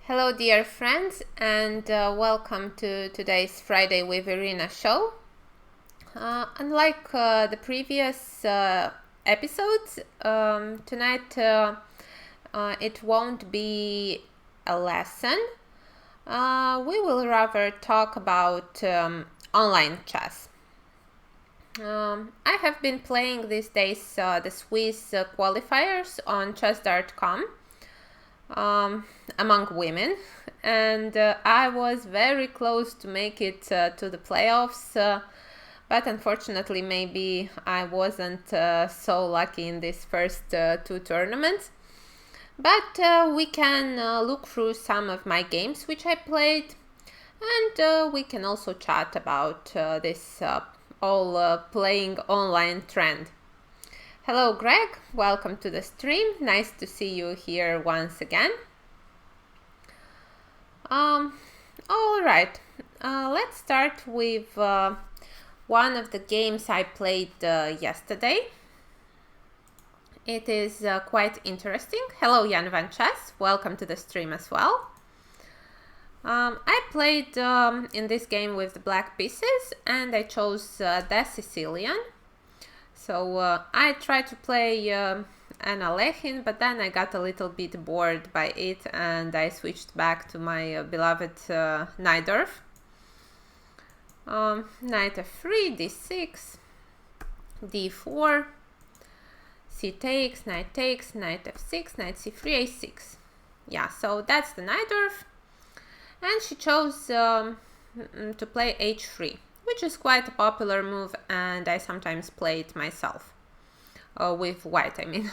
Hello dear friends, and welcome to today's Friday with Irina show. Unlike the previous episodes, tonight it won't be a lesson. We will rather talk about online chess. I have been playing these days the Swiss qualifiers on chess.com. Among women, and I was very close to make it to the playoffs, but unfortunately maybe I wasn't so lucky in these first two tournaments. But we can look through some of my games which I played, and we can also chat about this all playing online trend. Hello Greg, welcome to the stream. Nice to see you here once again. Alright, let's start with one of the games I played yesterday. It is quite interesting. Hello Jan Van Chess, welcome to the stream as well. I played in this game with the black pieces and I chose the Sicilian. So I tried to play an Alekhine, but then I got a little bit bored by it and I switched back to my beloved Najdorf. Knight f3, d6, d4, c takes, knight f6, knight c3, a6. Yeah, so that's the Najdorf. And she chose to play h3. Which is quite a popular move, and I sometimes play it myself. With white, I mean.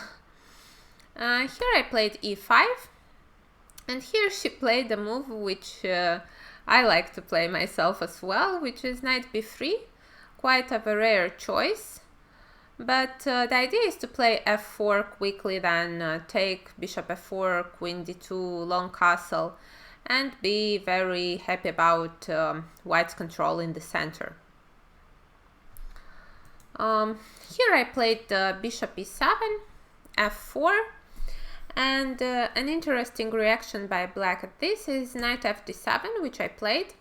Here I played e5, and here she played a move which I like to play myself as well, which is knight b3. Quite of a rare choice, but the idea is to play f4 quickly, then take bishop f4, queen d2, long castle, and be very happy about white's control in the center. Here I played bishop e7, f4, and an interesting reaction by black at this is knight fd7, which I played.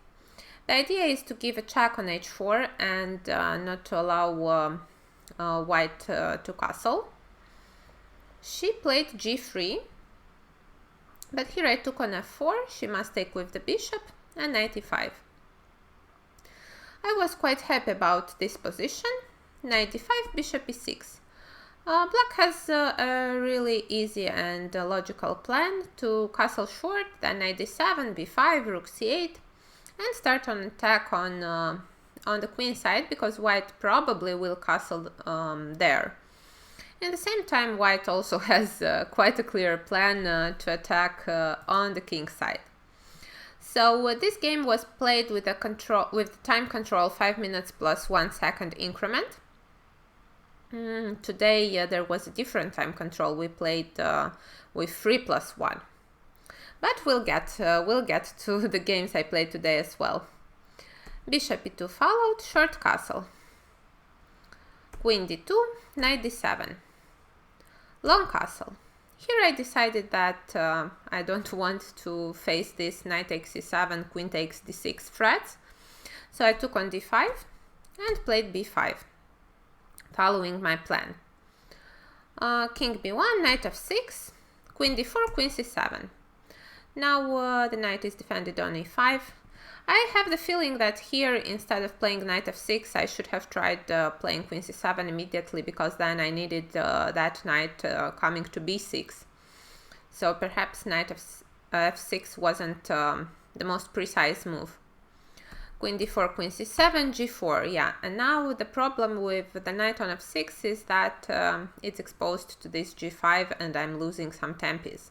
The idea is to give a check on h4 and not to allow white to castle. She played g3. But here I took on f4, she must take with the bishop, and knight e5. I was quite happy about this position. Knight e5, bishop e6. Black has a really easy and logical plan to castle short, then knight d7, b5, rook c8, and start an attack on the queen side, because white probably will castle there. At the same time, white also has quite a clear plan to attack on the king side. So this game was played with time control 5 minutes plus 1 second increment. Today there was a different time control. We played with 3 plus 1. But we'll get to the games I played today as well. Bishop e2 followed, short castle. Queen d2, knight d7. Long castle. Here I decided that I don't want to face this knight takes c7, queen takes d6 threats. So I took on d5 and played b5, following my plan. King b1, knight f6, queen d4, queen c7. Now the knight is defended on e5. I have the feeling that here, instead of playing knight f6, I should have tried playing queen c7 immediately, because then I needed that knight coming to b6. So perhaps knight f6 wasn't the most precise move. Queen d4, queen c7, g4, yeah. And now the problem with the knight on f6 is that it's exposed to this g5 and I'm losing some tempis.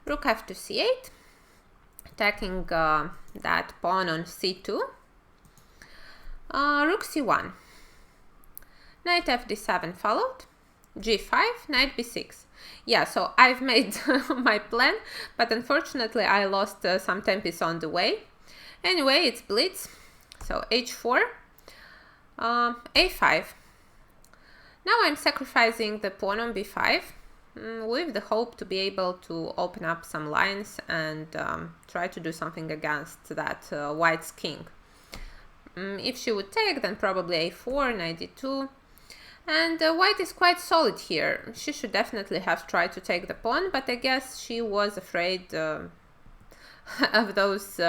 Rook f to c8. Attacking that pawn on c2. Rook c1. Knight fd7 followed. g5, knight b6. Yeah, so I've made my plan, but unfortunately I lost some tempis on the way. Anyway, it's blitz. So h4, a5. Now I'm sacrificing the pawn on b5. with the hope to be able to open up some lines and try to do something against that white's king. If she would take, then probably a4, knight d2. And white is quite solid here. She should definitely have tried to take the pawn, but I guess she was afraid of those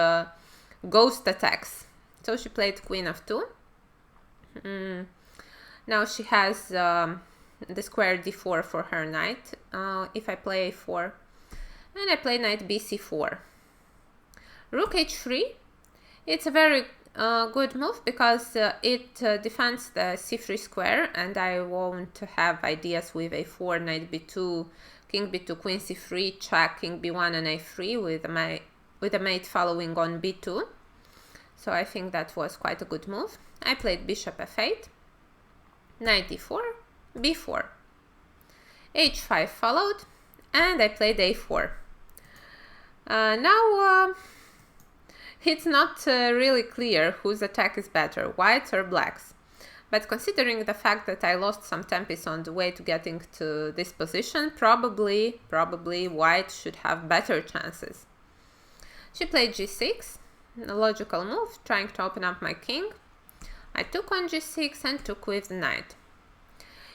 ghost attacks. So she played queen of 2. Now she has the square d4 for her knight. If I play a4, and I play knight bc4. Rook h3. It's a very good move because it defends the c3 square, and I won't have ideas with a4, knight b2, king b2, queen c3, check, king b1 and a3 with a mate following on b2. So I think that was quite a good move. I played bishop f8, knight d4, b4, h5 followed, and I played a4. Now it's not really clear whose attack is better, white's or black's. But considering the fact that I lost some tempis on the way to getting to this position, probably white should have better chances. She played g6, a logical move, trying to open up my king. I took on g6 and took with the knight.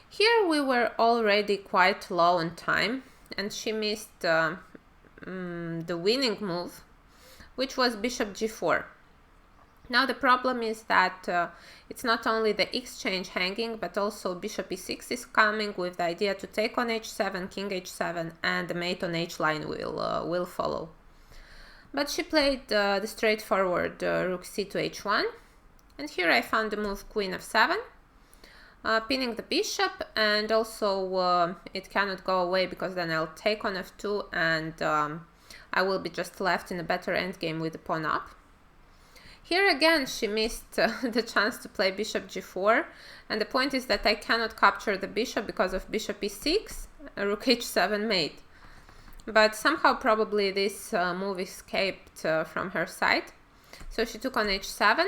Here we were already quite low on time, and she missed the winning move, which was bishop g4. Now the problem is that it's not only the exchange hanging, but also bishop e6 is coming with the idea to take on h7, king h7, and the mate on h line will follow. But she played the straightforward rook c to h1, and here I found the move queen f7, pinning the bishop, and also it cannot go away because then I'll take on f2, and I will be just left in a better endgame with the pawn up. Here again she missed the chance to play bishop g4, and the point is that I cannot capture the bishop because of bishop e6, rook h7 mate. But somehow probably this move escaped from her side, so she took on h7.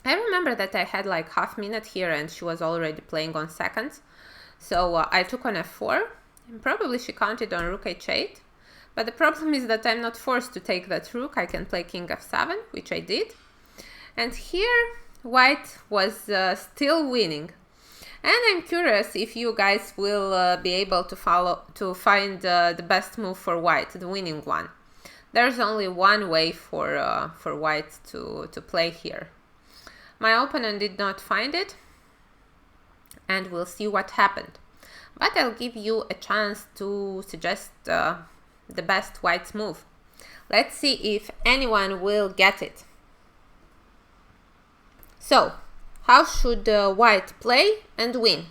I remember that I had like half minute here and she was already playing on seconds, so I took on f4, and probably she counted on rook h8. But the problem is that I'm not forced to take that rook. I can play king f7, which I did. And here white was still winning. And I'm curious if you guys will be able to find the best move for white, the winning one. There's only one way for white to play here. My opponent did not find it, and we'll see what happened. But I'll give you a chance to suggest the best white's move. Let's see if anyone will get it. So, how should white play and win?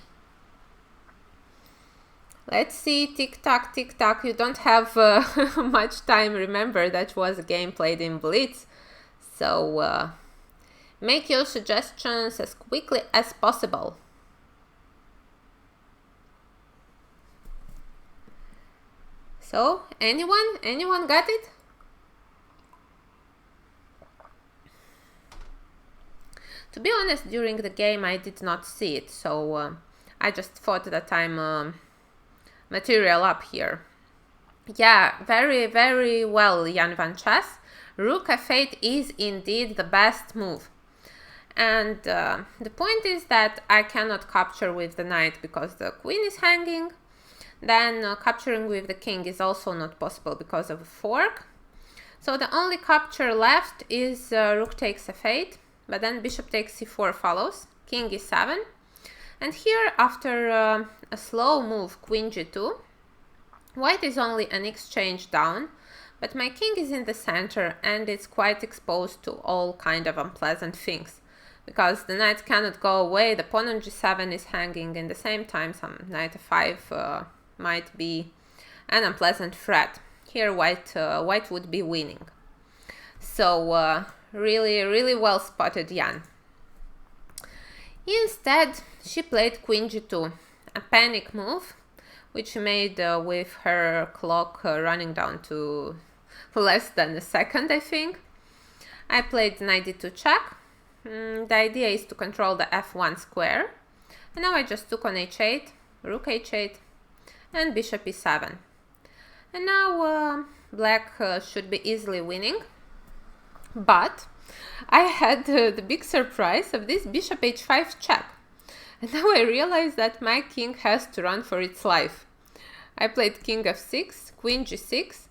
Let's see, tick-tock, tick-tock. You don't have much time. Remember, that was a game played in Blitz. So, make your suggestions as quickly as possible. So, anyone got it? To be honest, during the game I did not see it, so I just thought that I'm material up here. Yeah, very, very well, Jan van Chess. Rook f8 is indeed the best move. And the point is that I cannot capture with the knight because the queen is hanging. Then capturing with the king is also not possible because of a fork. So the only capture left is rook takes f8, but then bishop takes c4 follows, king e7. And here, after a slow move, queen g2, white is only an exchange down, but my king is in the center and it's quite exposed to all kind of unpleasant things. Because the knight cannot go away, the pawn on g7 is hanging, in the same time some knight f5 might be an unpleasant threat. Here white would be winning. So really, really well spotted, Jan. Instead, she played queen g2, a panic move, which she made with her clock running down to less than a second, I think. I played knight d2 check. The idea is to control the f1 square. And now I just took on h8, rook h8, and bishop e7. And now black should be easily winning, but I had the big surprise of this bishop h5 check. And now I realize that my king has to run for its life. I played king f6, queen g6.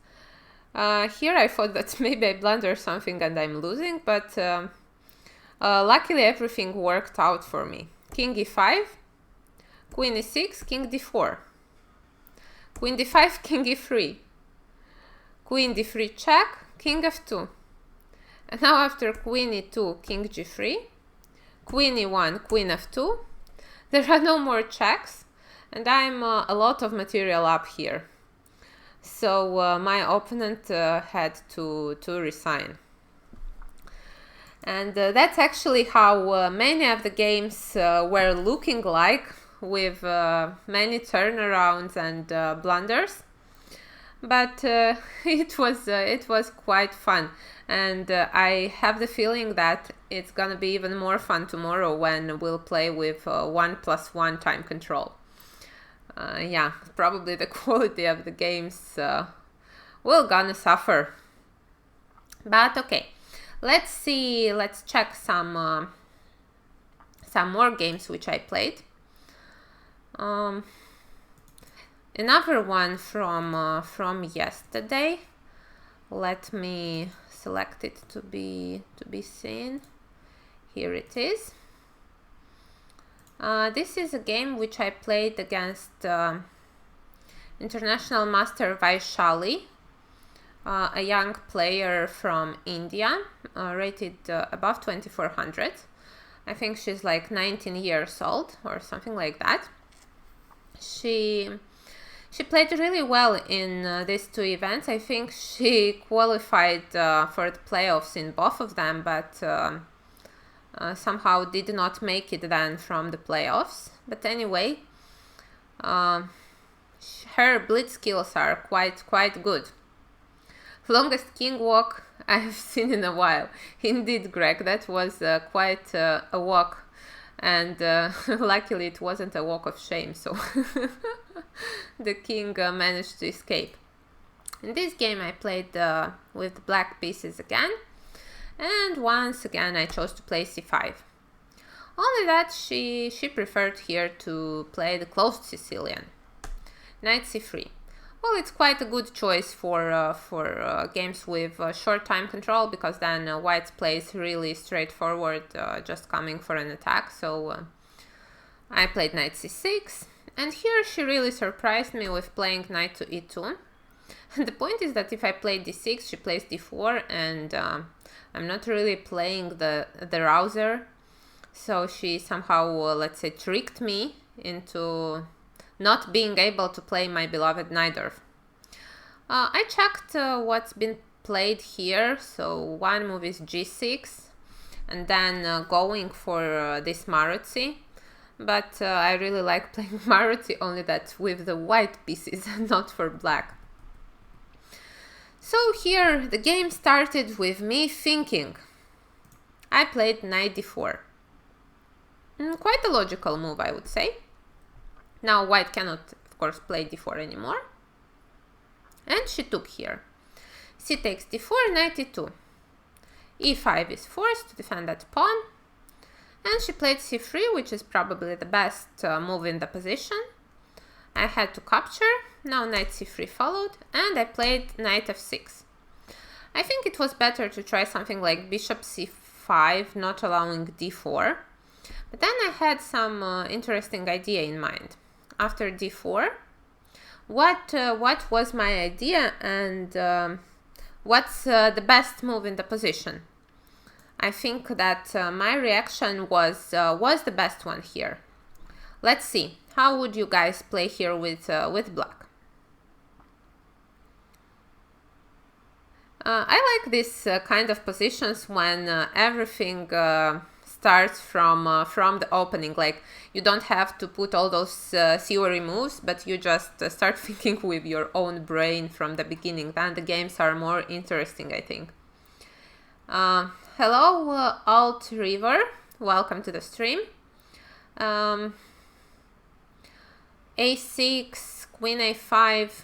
Here I thought that maybe I blunder something and I'm losing, but luckily everything worked out for me. King e5, queen e6, king d4, queen d5, king e3, queen d3 check, king f2. And now after queen e2, king g3, queen e1, queen f2, there are no more checks, and I'm a lot of material up here. So my opponent had to resign. And that's actually how many of the games were looking like, with many turnarounds and blunders. But it was quite fun, and I have the feeling that it's gonna be even more fun tomorrow when we'll play with 1+1 time control. Yeah, probably the quality of the games will gonna suffer. But okay, let's check some more games which I played. Another one from yesterday. Let me select it to be seen. Here it is. This is a game which I played against International Master Vaishali, a young player from India, rated above 2400. I think she's like 19 years old or something like that. She played really well in these two events. I think she qualified for the playoffs in both of them, but somehow did not make it then from the playoffs. But anyway, her blitz skills are quite good. Longest king walk I have seen in a while. Indeed, Greg, that was quite a walk. And luckily it wasn't a walk of shame, so the king managed to escape. In this game I played with black pieces again, and once again I chose to play c5. Only that she preferred here to play the closed Sicilian. Knight c3. Well, it's quite a good choice for games with short time control, because then white plays really straightforward, just coming for an attack. So I played knight c6, and here she really surprised me with playing knight to e2. And the point is that if I play d6, she plays d4, and I'm not really playing the rouser. So she somehow, let's say, tricked me into not being able to play my beloved Najdorf. I checked what's been played here. So one move is g6, and then going for this Maroczy. But I really like playing Maroczy, only that with the white pieces, not for black. So here the game started with me thinking. I played knight d4. Quite a logical move, I would say. Now white cannot, of course, play d4 anymore. And she took here. C takes d4, knight e2. e5 is forced to defend that pawn. And she played c3, which is probably the best move in the position. I had to capture. Now knight c3 followed, and I played knight f6. I think it was better to try something like bishop c5, not allowing d4. But then I had some interesting idea in mind. After d4, what was my idea, and what's the best move in the position? I think that my reaction was the best one here. Let's see, how would you guys play here with black? I like this kind of positions when everything starts from the opening. Like, you don't have to put all those theory moves, but you just start thinking with your own brain from the beginning. Then the games are more interesting, I think. Hello, Alt River. Welcome to the stream. A6, queen a5.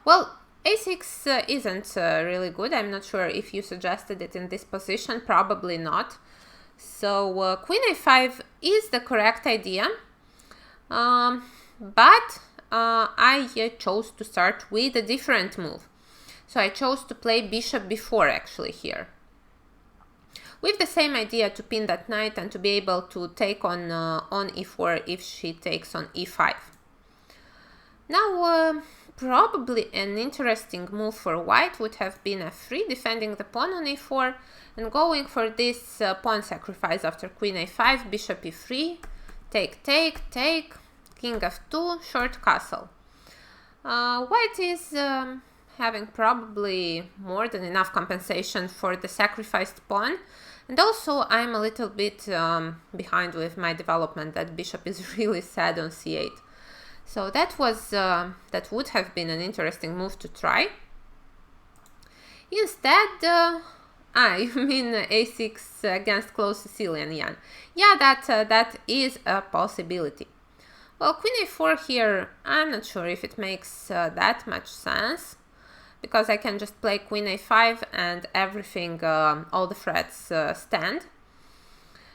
Well, a6 isn't really good. I'm not sure if you suggested it in this position. Probably not. So queen a5 is the correct idea. But I chose to start with a different move. So I chose to play bishop b4 actually here, with the same idea to pin that knight and to be able to take on e4 if she takes on e5. Now probably an interesting move for white would have been f3, defending the pawn on e4 and going for this pawn sacrifice after queen a5, bishop e3, take, take, take, king f2, short castle. White is having probably more than enough compensation for the sacrificed pawn, and also I'm a little bit behind with my development. That bishop is really sad on c8. So that would have been an interesting move to try. Instead, you mean a6 against close Sicilian, Jan? Yeah, that is a possibility. Well, queen a4 here, I'm not sure if it makes that much sense, because I can just play queen a5 and everything, all the threats stand.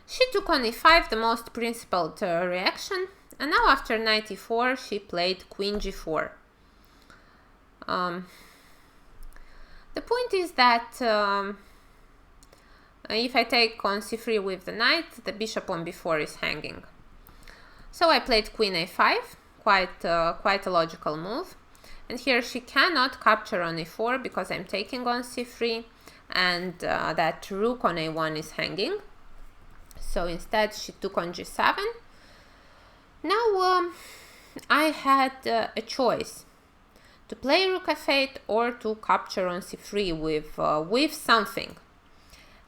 She took on e5, the most principled reaction, and now after knight e4 she played queen g4. The point is that if I take on c3 with the knight, the bishop on b4 is hanging. So I played queen a5, quite a logical move. And here she cannot capture on e4 because I'm taking on c3 and that rook on a1 is hanging. So instead she took on g7. Now I had a choice to play rook f8 or to capture on c3 with something.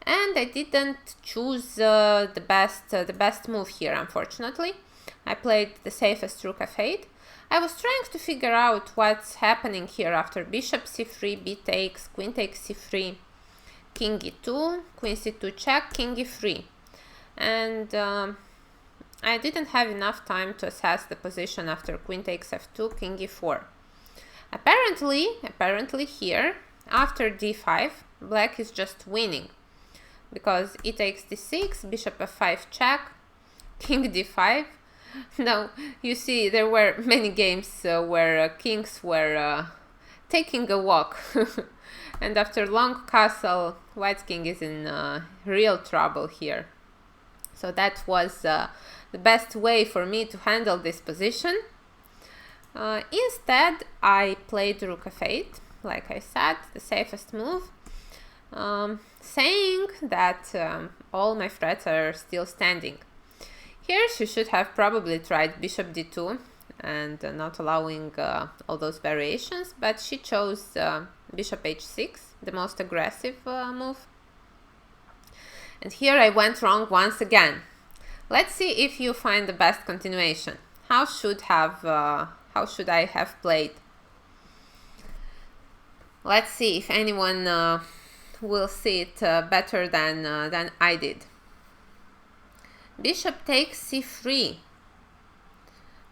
And I didn't choose the best move here, unfortunately. I played the safest rook f8. I was trying to figure out what's happening here after bishop c3, b takes, queen takes c3, king e2, queen c2 check, king e3. And I didn't have enough time to assess the position after queen takes f2, king e4. Apparently here, after d5, black is just winning, because e takes d6, bishop f5 check, king d5. Now, you see, there were many games where kings were taking a walk. And after long castle, white king is in real trouble here. So that was the best way for me to handle this position. Instead, I played rook f8, like I said, the safest move, saying that all my threats are still standing. Here she should have probably tried bishop d2 and not allowing all those variations, but she chose bishop h6, the most aggressive move. And here I went wrong once again. Let's see if you find the best continuation. How should I have played? Let's see if anyone will see it better than I did. Bishop takes c3.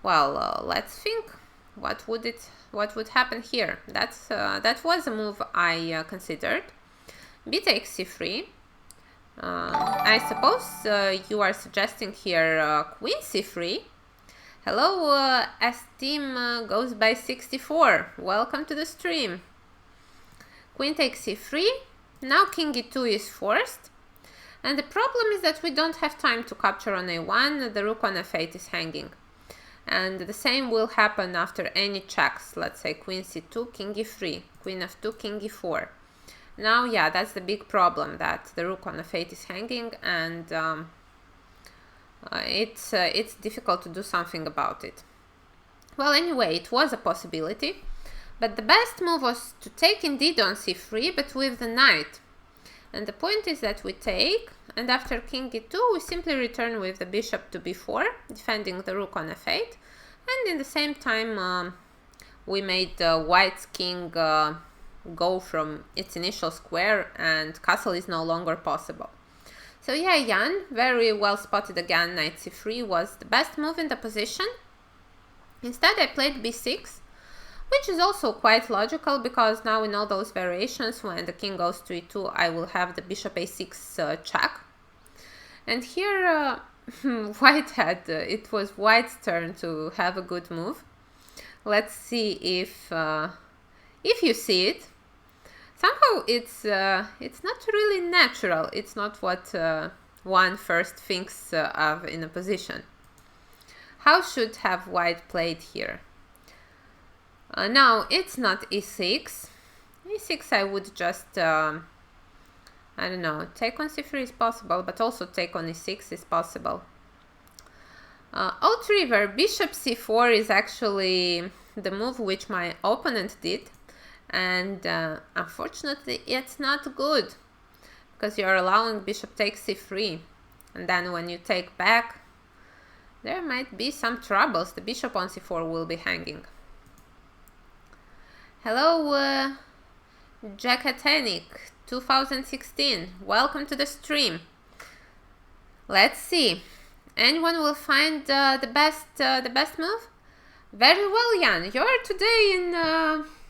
Well, let's think. What would happen here? That was a move I considered. B takes c3. I suppose you are suggesting here queen c3. Hello, Esteem goes by 64. Welcome to the stream. Queen takes c3. Now king e2 is forced. And the problem is that we don't have time to capture on a1, the rook on f8 is hanging. And the same will happen after any checks, let's say queen c2, king e3, queen f2, king e4. Now, yeah, that's the big problem, that the rook on f8 is hanging, and it's difficult to do something about it. Well, anyway, it was a possibility, but the best move was to take indeed on c3, but with the knight. And the point is that we take, and after king e2, we simply return with the bishop to b4, defending the rook on f8, and in the same time we made white's king go from its initial square, and castle is no longer possible. So yeah, Jan, very well spotted again, knight c3 was the best move in the position. Instead I played b6, which is also quite logical because now in all those variations when the king goes to e2 I will have the bishop a6 check. And here white had, it was white's turn to have a good move. Let's see if you see it. Somehow it's not really natural. It's not what one first thinks of in a position. How should have white played here? Now it's not e6. e6 I would just I don't know, take on c3 is possible, but also take on e6 is possible. Alt river, bishop c4 is actually the move which my opponent did, and unfortunately it's not good because you're allowing bishop takes c3, and then when you take back there might be some troubles. The bishop on c4 will be hanging. Hello Jackatanic 2016, welcome to the stream. Let's see, anyone will find the best move? Very well, Jan, you're today in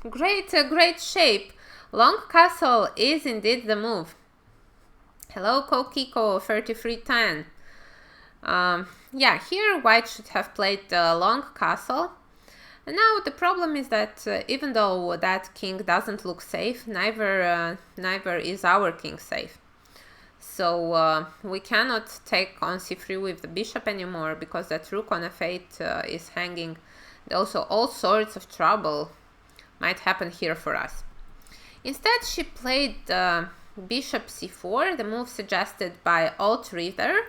great shape. Long castle is indeed the move. Hello Kokiko 3310. Yeah, here white should have played long castle. And now the problem is that even though that king doesn't look safe, neither is our king safe. So we cannot take on c3 with the bishop anymore because that rook on f8 is hanging. Also all sorts of trouble might happen here for us. Instead she played bishop c4, the move suggested by Alt Reader.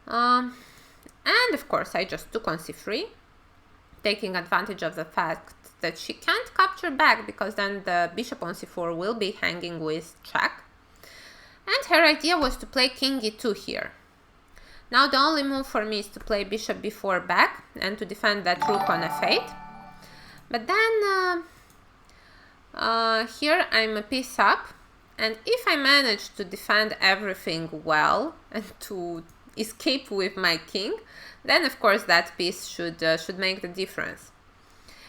And of course I just took on c3, taking advantage of the fact that she can't capture back because then the bishop on c4 will be hanging with check. And her idea was to play king e2 here. Now the only move for me is to play bishop b4 back and to defend that rook on f8. But then here I'm a piece up, and if I manage to defend everything well and to escape with my king, then of course that piece should make the difference.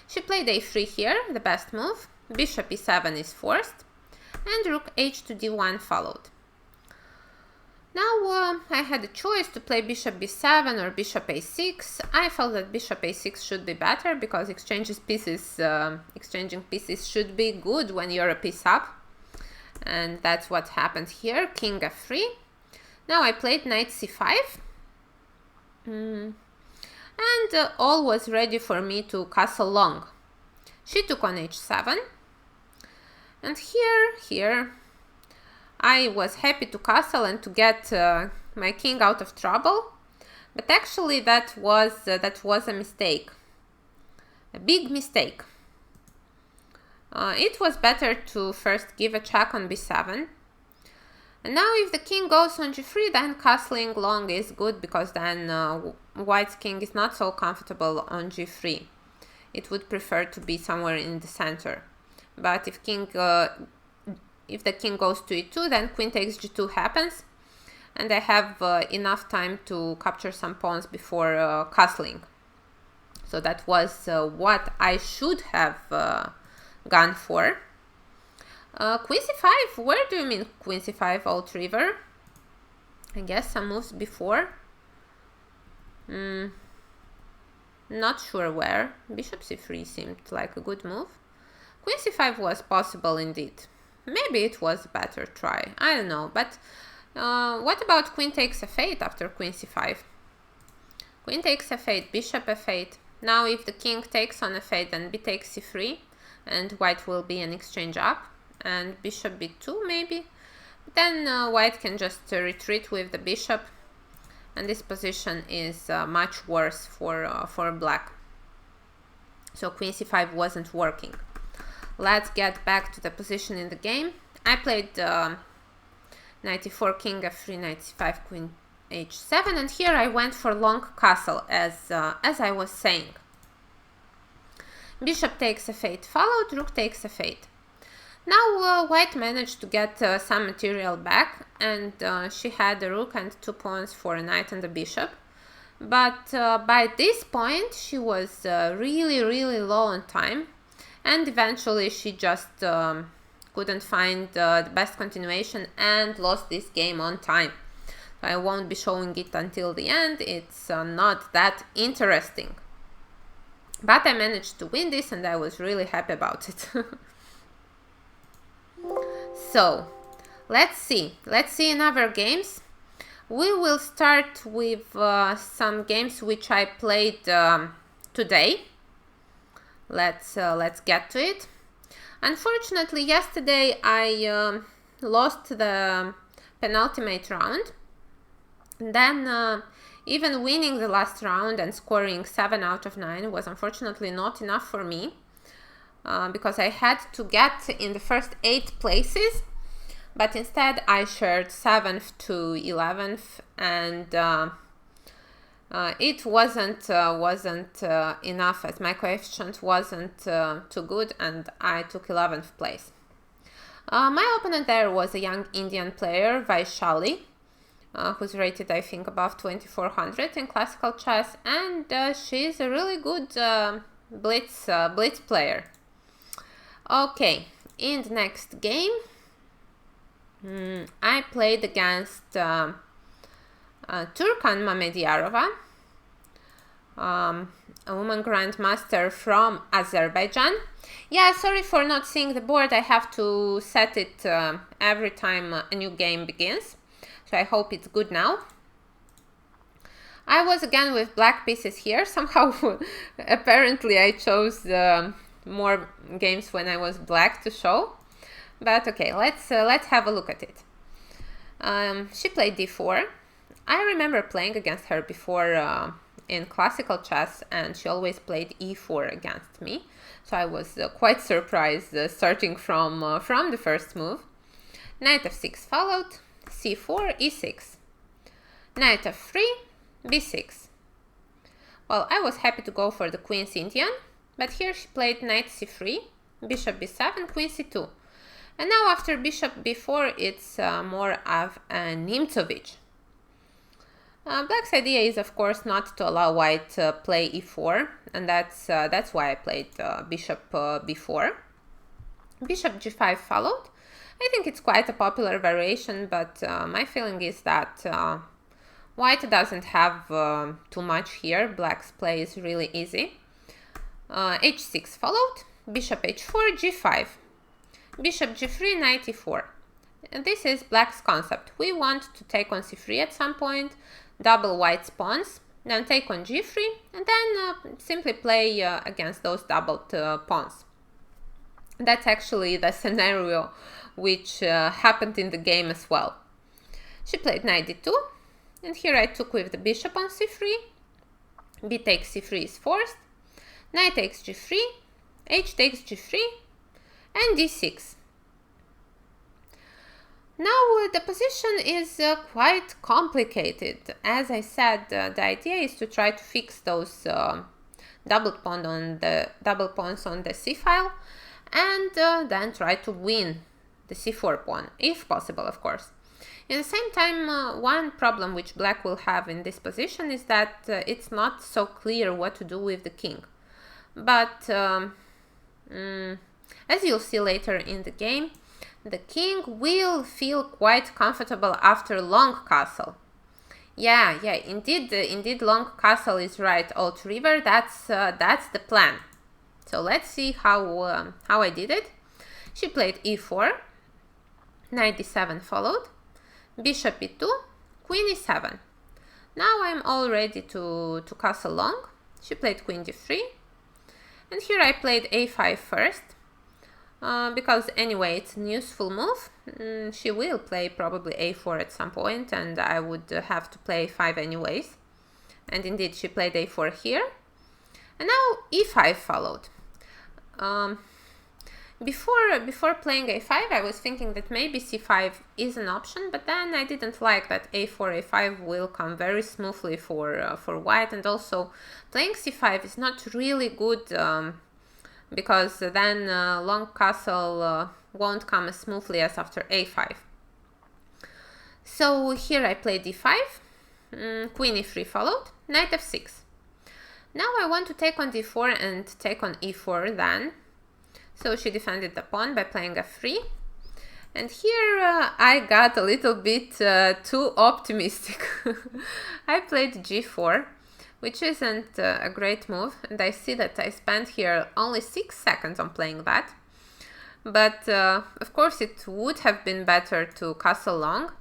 She played a3 here, the best move. Bishop e7 is forced, and rook h to d1 followed. Now I had a choice to play bishop b7 or bishop a6. I felt that bishop a6 should be better because exchanging pieces should be good when you're a piece up, and that's what happened here. King f3. Now I played knight c5, and all was ready for me to castle long. She took on h7, and here I was happy to castle and to get my king out of trouble, but actually that was a mistake, a big mistake. It was better to first give a check on b7. And now if the king goes on g3, then castling long is good because then white's king is not so comfortable on g3. It would prefer to be somewhere in the center. But if the king goes to e2, then queen takes g2 happens, and I have enough time to capture some pawns before castling. So that was what I should have gone for. Queen c5, where do you mean queen c5, Alt River? I guess some moves before. Not sure where. Bishop c3 seemed like a good move. Queen c5 was possible indeed. Maybe it was a better try, I don't know. But what about queen takes f8 after queen c5? Queen takes f8, bishop f8. Now if the king takes on f8, then b takes c3, and white will be an exchange up. And bishop b2 maybe. Then white can just retreat with the bishop, and this position is much worse for black. So queen c5 wasn't working. Let's get back to the position in the game. I played knight e4, king f3, knight c5, queen h7, and here I went for long castle as I was saying. Bishop takes f8 followed, rook takes f8. Now white managed to get some material back, and she had a rook and 2 pawns for a knight and a bishop. But by this point she was really low on time, and eventually she just couldn't find the best continuation and lost this game on time. I won't be showing it until the end, it's not that interesting. But I managed to win this and I was really happy about it. So, let's see in other games. We will start with some games which I played today. Let's get to it. Unfortunately, yesterday I lost the penultimate round. And then even winning the last round and scoring 7 out of 9 was unfortunately not enough for me, because I had to get in the first 8 places, but instead I shared 7th to 11th, and it wasn't enough, as my coefficient wasn't too good, and I took 11th place. My opponent there was a young Indian player, Vaishali, who's rated, I think, above 2400 in classical chess, and she's a really good blitz player. Okay, in the next game, I played against Turkan Mamediarova, a woman grandmaster from Azerbaijan. Yeah, sorry for not seeing the board. I have to set it every time a new game begins. So I hope it's good now. I was again with black pieces here. Somehow, apparently I chose more games when I was black to show. But okay, let's have a look at it. She played d4. I remember playing against her before in classical chess, and she always played e4 against me. So I was quite surprised starting from the first move. Knight f6 followed. c4, e6, knight f3, b6. Well, I was happy to go for the Queen's Indian, but here she played knight c3, bishop b7, queen c2. And now after bishop b4, it's more of a Nimzovich. Black's idea is, of course, not to allow white play e4, and that's why I played bishop b4. Bishop g5 followed. I think it's quite a popular variation, but my feeling is that white doesn't have too much here. Black's play is really easy. h6 followed, bishop h4, g5, bishop g3, knight e4. And this is black's concept. We want to take on c3 at some point, double white's pawns, then take on g3, and then simply play against those doubled pawns. That's actually the scenario which happened in the game as well. She played knight d2, and here I took with the bishop on c3, b takes c3 is forced, knight takes g3, h takes g3, and d6. Now the position is quite complicated. As I said, the idea is to try to fix those double pawns on the c file, and then try to win the c4 pawn, if possible, of course. In the same time, one problem which black will have in this position is that it's not so clear what to do with the king. But as you'll see later in the game, the king will feel quite comfortable after long castle. Yeah, indeed long castle is right, alt river. That's the plan. So let's see how I did it. She played e4, knight d7 followed, bishop e2, queen e7. Now I'm all ready to castle long. She played queen d3, and here I played a5 first, because anyway it's a useful move. She will play probably a4 at some point, and I would have to play a5 anyways. And indeed she played a4 here, and now e5 followed. Before playing a5, I was thinking that maybe c5 is an option, but then I didn't like that a4, a5 will come very smoothly for white, and also playing c5 is not really good, because then long castle won't come as smoothly as after a5. So here I played d5, Queen e3 followed, knight f6. Now I want to take on d4 and take on e4 then. So she defended the pawn by playing f3. And here I got a little bit too optimistic. I played g4, which isn't a great move. And I see that I spent here only 6 seconds on playing that. But of course it would have been better to castle long,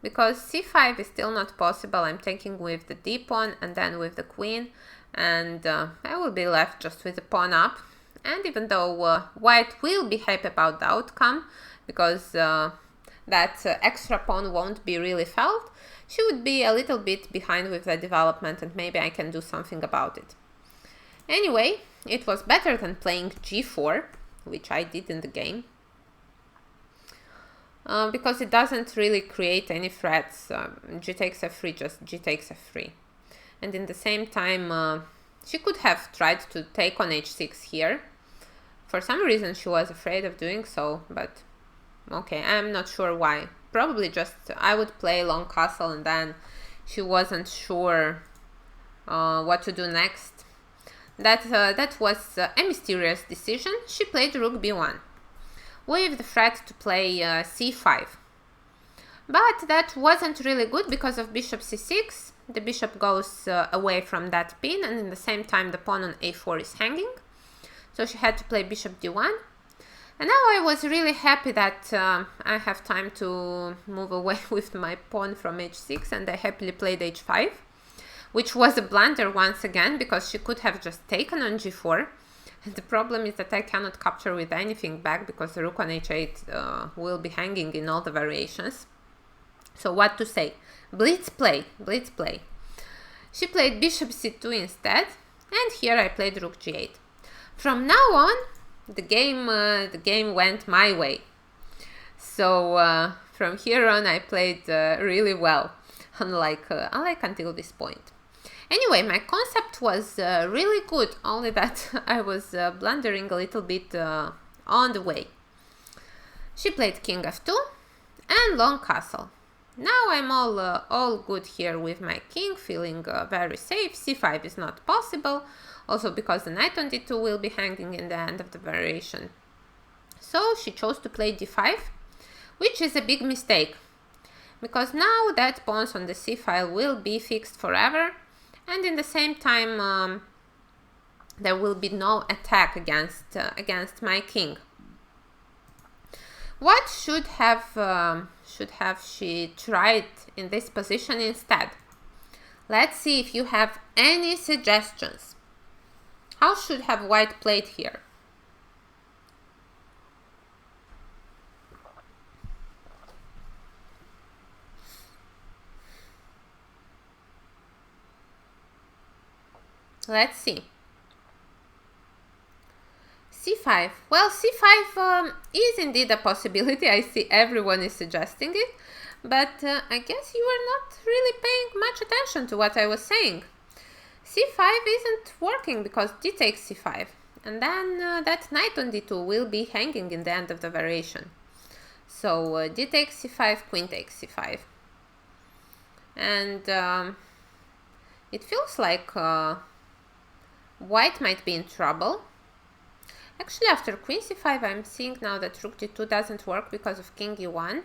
because c5 is still not possible. I'm taking with the d pawn and then with the queen, and I will be left just with the pawn up. And even though white will be happy about the outcome, because that extra pawn won't be really felt, she would be a little bit behind with the development, and maybe I can do something about it. Anyway, it was better than playing g4, which I did in the game, because it doesn't really create any threats. G takes f3, just g takes f3. And in the same time, she could have tried to take on h6 here. For some reason she was afraid of doing so, but okay, I'm not sure why. Probably just I would play long castle and then she wasn't sure what to do next. That was a mysterious decision. She played rook b1 with the threat to play c5. But that wasn't really good because of bishop c6. The bishop goes away from that pin, and in the same time the pawn on a4 is hanging. So she had to play bishop d1. And now I was really happy that I have time to move away with my pawn from h6, and I happily played h5, which was a blunder once again, because she could have just taken on g4. And the problem is that I cannot capture with anything back, because the rook on h8 will be hanging in all the variations. So what to say? Blitz play, blitz play. She played bishop c2 instead, and here I played rook g8. From now on, the game went my way. So from here on, I played really well, unlike until this point. Anyway, my concept was really good, only that I was blundering a little bit on the way. She played king f2 and long castle. Now I'm all good here with my king, feeling very safe. c5 is not possible, also because the knight on d2 will be hanging in the end of the variation. So she chose to play d5, which is a big mistake, because now that pawns on the c file will be fixed forever, and in the same time there will be no attack against my king. What should have she tried in this position instead? Let's see if you have any suggestions. How should have white played here? Let's see. c5. Well, c5 is indeed a possibility. I see everyone is suggesting it, but I guess you were not really paying much attention to what I was saying. c5 isn't working because d takes c5, and then that knight on d2 will be hanging in the end of the variation. So d takes c5, queen takes c5, and it feels like white might be in trouble. Actually, after queen c5, I'm seeing now that rook d2 doesn't work because of king e1,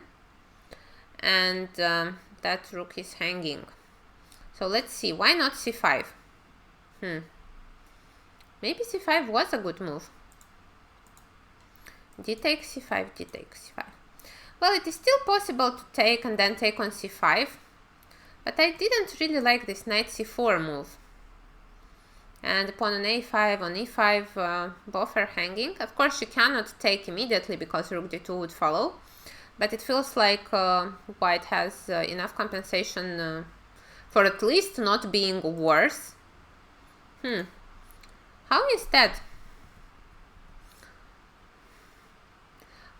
and that rook is hanging. So let's see, why not c5? Maybe c5 was a good move. d takes c5, d takes c5. Well, it is still possible to take and then take on c5, but I didn't really like this knight c4 move. And the pawn on a5, on e5, both are hanging. Of course, she cannot take immediately because rook d2 would follow, but it feels like white has enough compensation for at least not being worse. How instead?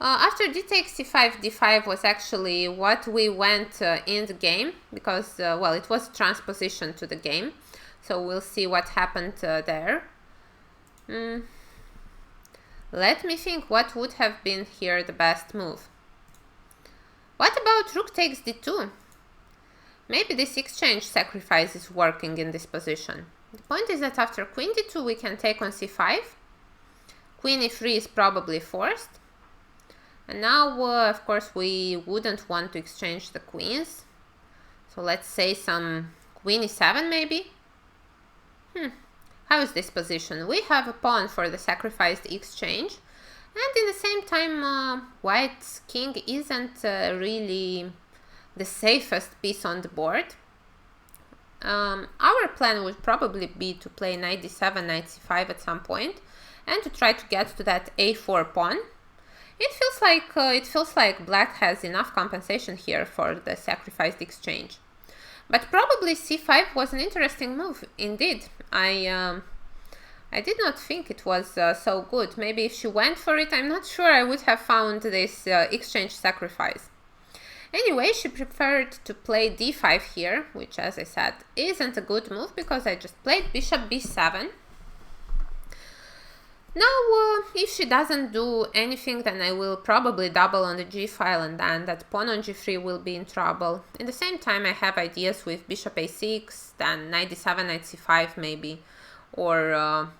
After d takes c5, d5 was actually what we went in the game, because, well, it was transposition to the game. So we'll see what happened there. Let me think what would have been here the best move. What about rook takes d2? Maybe this exchange sacrifice is working in this position. The point is that after queen d2 we can take on c5. Queen e3 is probably forced. And now, of course, we wouldn't want to exchange the queens. So let's say some queen e7 maybe. How is this position? We have a pawn for the sacrificed exchange. And in the same time, white's king isn't really the safest piece on the board. Our plan would probably be to play knight d7, knight c5 at some point, and to try to get to that a4 pawn. It feels like black has enough compensation here for the sacrificed exchange. But probably c5 was an interesting move indeed. I did not think it was so good. Maybe if she went for it, I'm not sure I would have found this exchange sacrifice. Anyway, she preferred to play d5 here, which, as I said, isn't a good move because I just played bishop b7. Now, if she doesn't do anything, then I will probably double on the g file, and then that pawn on g3 will be in trouble. In the same time, I have ideas with bishop a6, then knight d7, knight c5 maybe, or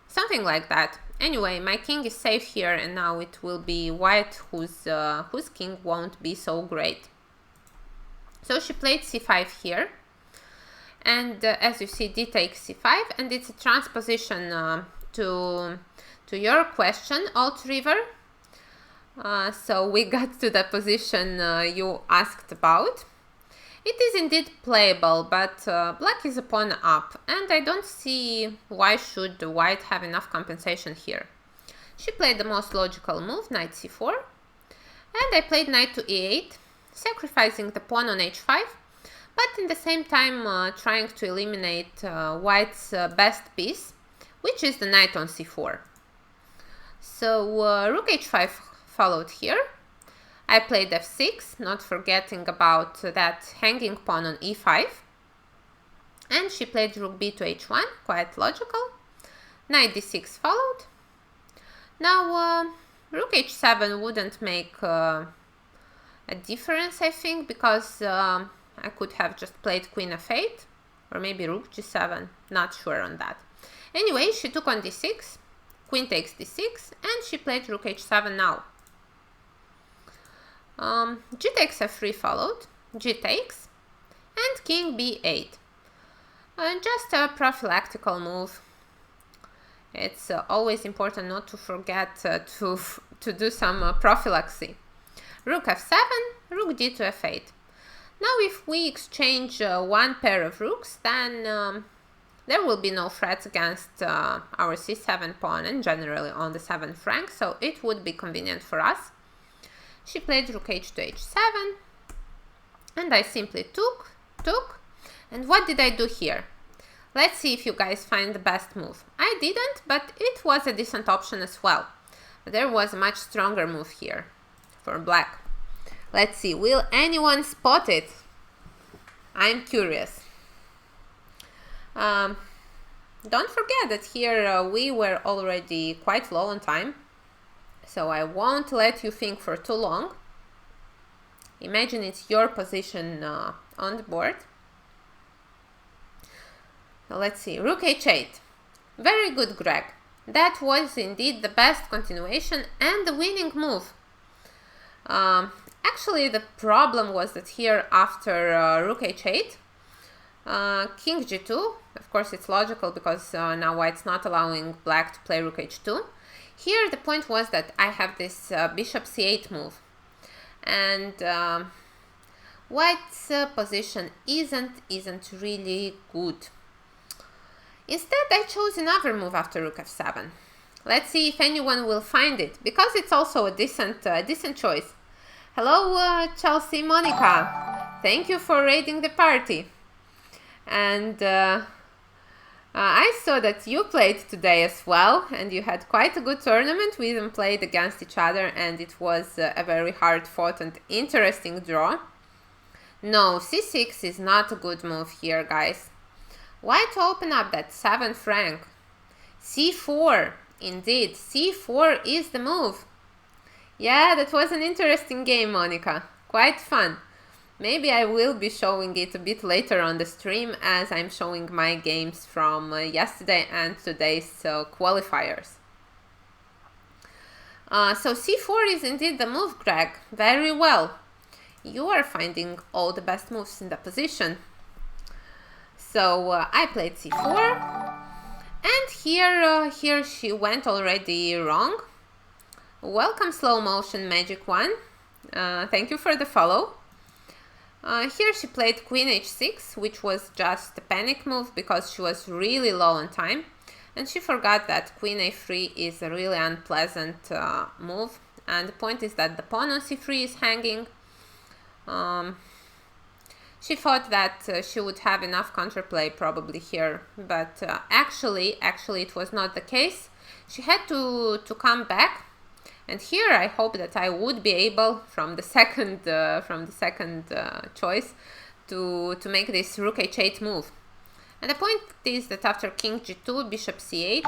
something like that. Anyway, my king is safe here, and now it will be white whose king won't be so great. So she played c5 here, and as you see, d takes c5, and it's a transposition to your question, Alt River. So we got to the position you asked about. It is indeed playable, but black is a pawn up, and I don't see why should white have enough compensation here. She played the most logical move, knight c4, and I played knight to e8, sacrificing the pawn on h5, but in the same time trying to eliminate white's best piece, which is the knight on c4. So rook h5 followed here. I played f6, not forgetting about that hanging pawn on e5. And she played rook b to h1, quite logical. Knight d6 followed. Now rook h7 wouldn't make a difference, I think, because I could have just played queen f8, or maybe rook g7, not sure on that. Anyway, she took on d6, queen takes d6, and she played rook h7 now. G takes f3 followed, g takes, and king b8. Just a prophylactical move. It's always important not to forget to do some prophylaxy. Rook f7, rook d to f8. Now if we exchange one pair of rooks, then there will be no threats against our c7 pawn and generally on the 7th rank, so it would be convenient for us. She played rook h to h7, and I simply took, and what did I do here? Let's see if you guys find the best move. I didn't, but it was a decent option as well. There was a much stronger move here for black. Let's see, will anyone spot it? I'm curious. Don't forget that here we were already quite low on time, so I won't let you think for too long. Imagine it's your position on the board. So let's see, rook h8. Very good, Greg. That was indeed the best continuation and the winning move. Actually, the problem was that here after rook h8, king g2, of course it's logical because now white's not allowing black to play rook h2. Here the point was that I have this bishop c8 move, and white's position isn't really good. Instead I chose another move after rook f7. Let's see if anyone will find it, because it's also a decent choice. Hello Chelsea Monica, thank you for raiding the party. And I saw that you played today as well, and you had quite a good tournament. We even played against each other, and it was a very hard fought and interesting draw. No, c6 is not a good move here, guys. Why to open up that 7th rank? c4, indeed, c4 is the move. Yeah, that was an interesting game, Monica. Quite fun. Maybe I will be showing it a bit later on the stream, as I'm showing my games from yesterday and today's qualifiers. So c4 is indeed the move, Greg. Very well. You are finding all the best moves in the position. So I played c4, and here she went already wrong. Welcome, slow motion magic one. Thank you for the follow. Here she played queen h6, which was just a panic move because she was really low on time, and she forgot that queen a3 is a really unpleasant move, and the point is that the pawn on c3 is hanging. She thought that she would have enough counterplay probably here, but actually it was not the case. She had to come back, and here I hope that I would be able from the second choice to make this rook h8 move. And the point is that after king g2, bishop c8,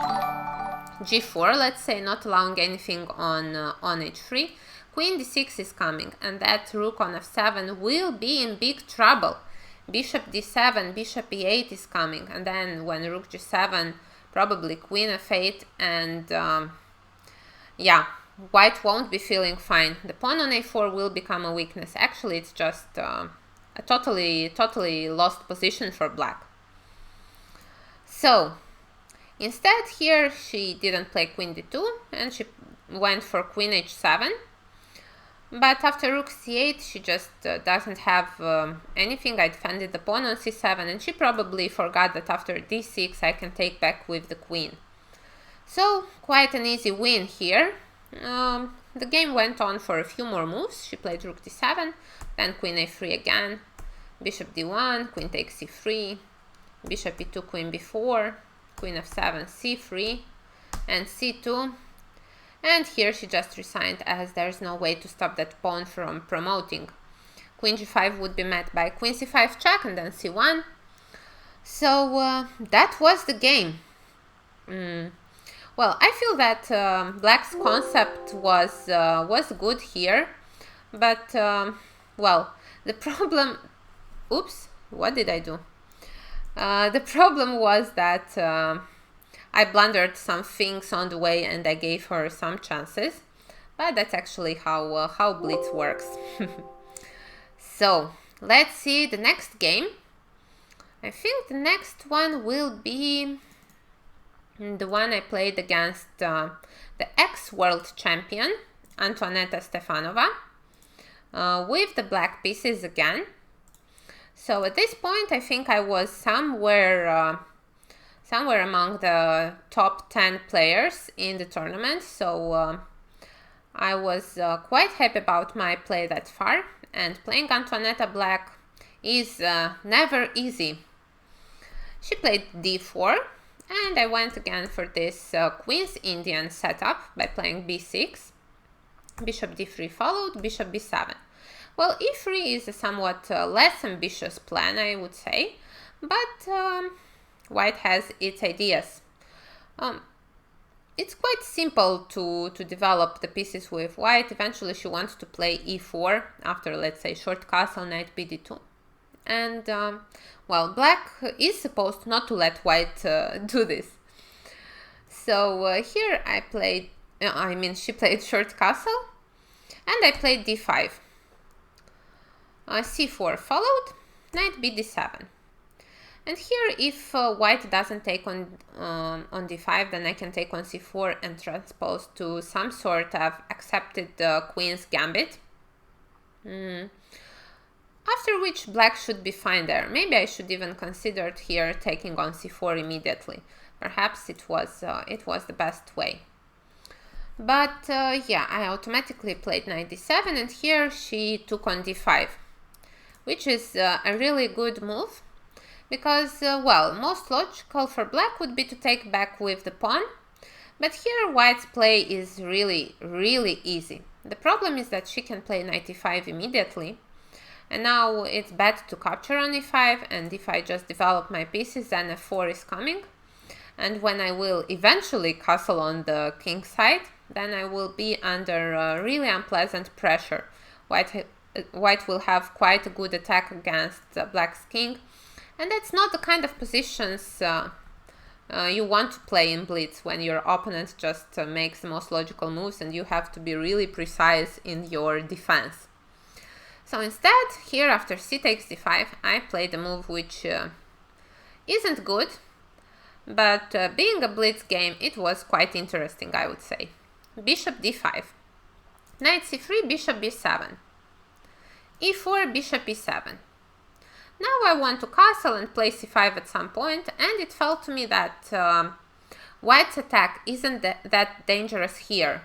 g4, let's say, not allowing anything on h3, queen d6 is coming, and that rook on f7 will be in big trouble. Bishop d7, bishop e8 is coming, and then when rook g7, probably queen f8, and yeah, white won't be feeling fine. The pawn on a4 will become a weakness. Actually, it's just a totally lost position for black. So instead here she didn't play queen d2, and she went for queen h7. But after rook c8, she just doesn't have anything. I defended the pawn on c7, and she probably forgot that after d6 I can take back with the queen. So quite an easy win here. The game went on for a few more moves. She played rook d7, then queen a3 again, bishop d1, queen takes c3, bishop e2, queen b4, queen f7, c3, and c2. And here she just resigned, as there's no way to stop that pawn from promoting. Queen g5 would be met by queen c5 check, and then c1. So that was the game. Well, I feel that black's concept was good here, but well, the problem. Oops, what did I do? The problem was that I blundered some things on the way, and I gave her some chances, but that's actually how blitz works. So let's see the next game. I think the next one will be the one I played against the ex-world champion Antoaneta Stefanova with the black pieces again. So at this point I think I was somewhere among the top 10 players in the tournament, so I was quite happy about my play that far, and playing Antoaneta black is never easy. She played d4, and I went again for this Queen's Indian setup by playing b6, bishop d3 followed, bishop b7. Well, e3 is a somewhat less ambitious plan, I would say, but white has its ideas. It's quite simple to develop the pieces with white. Eventually she wants to play e4 after, let's say, short castle, knight bd2. And, well, black is supposed not to let white do this. So here I played, she played short castle, and I played d5. c4 followed, knight bd7. And here, if white doesn't take on d5, then I can take on c4 and transpose to some sort of accepted queen's gambit. After which black should be fine there. Maybe I should even consider here taking on c4 immediately. Perhaps it was the best way. But yeah, I automatically played knight d7, and here she took on d5, which is a really good move. Because, well, most logical for black would be to take back with the pawn, but here white's play is really easy. The problem is that she can play knight e5 immediately, and now it's bad to capture on e5, and if I just develop my pieces, then f4 is coming, and when I will eventually castle on the king side, then I will be under really unpleasant pressure. White white will have quite a good attack against black's king, and that's not the kind of positions you want to play in blitz, when your opponent just makes the most logical moves and you have to be really precise in your defense. So instead, here after c takes d5, I played a move which isn't good, but being a blitz game, it was quite interesting, I would say. Bishop d5, knight c3, bishop b7, e4, bishop e7. Now I want to castle and play c5 at some point, and it felt to me that white's attack isn't that dangerous here.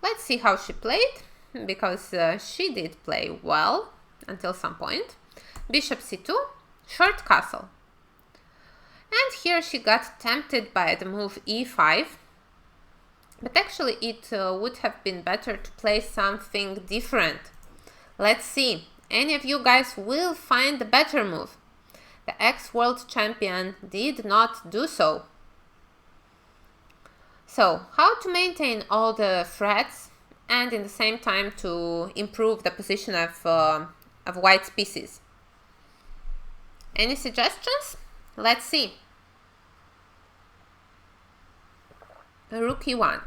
Let's see how she played, because she did play well until some point. Bishop c2, short castle. And here she got tempted by the move e5, but actually it would have been better to play something different. Let's see. Any of you guys will find the better move. The ex-world champion did not do so. So, how to maintain all the threats and in the same time to improve the position of white's pieces? Any suggestions? Let's see. Rook e1.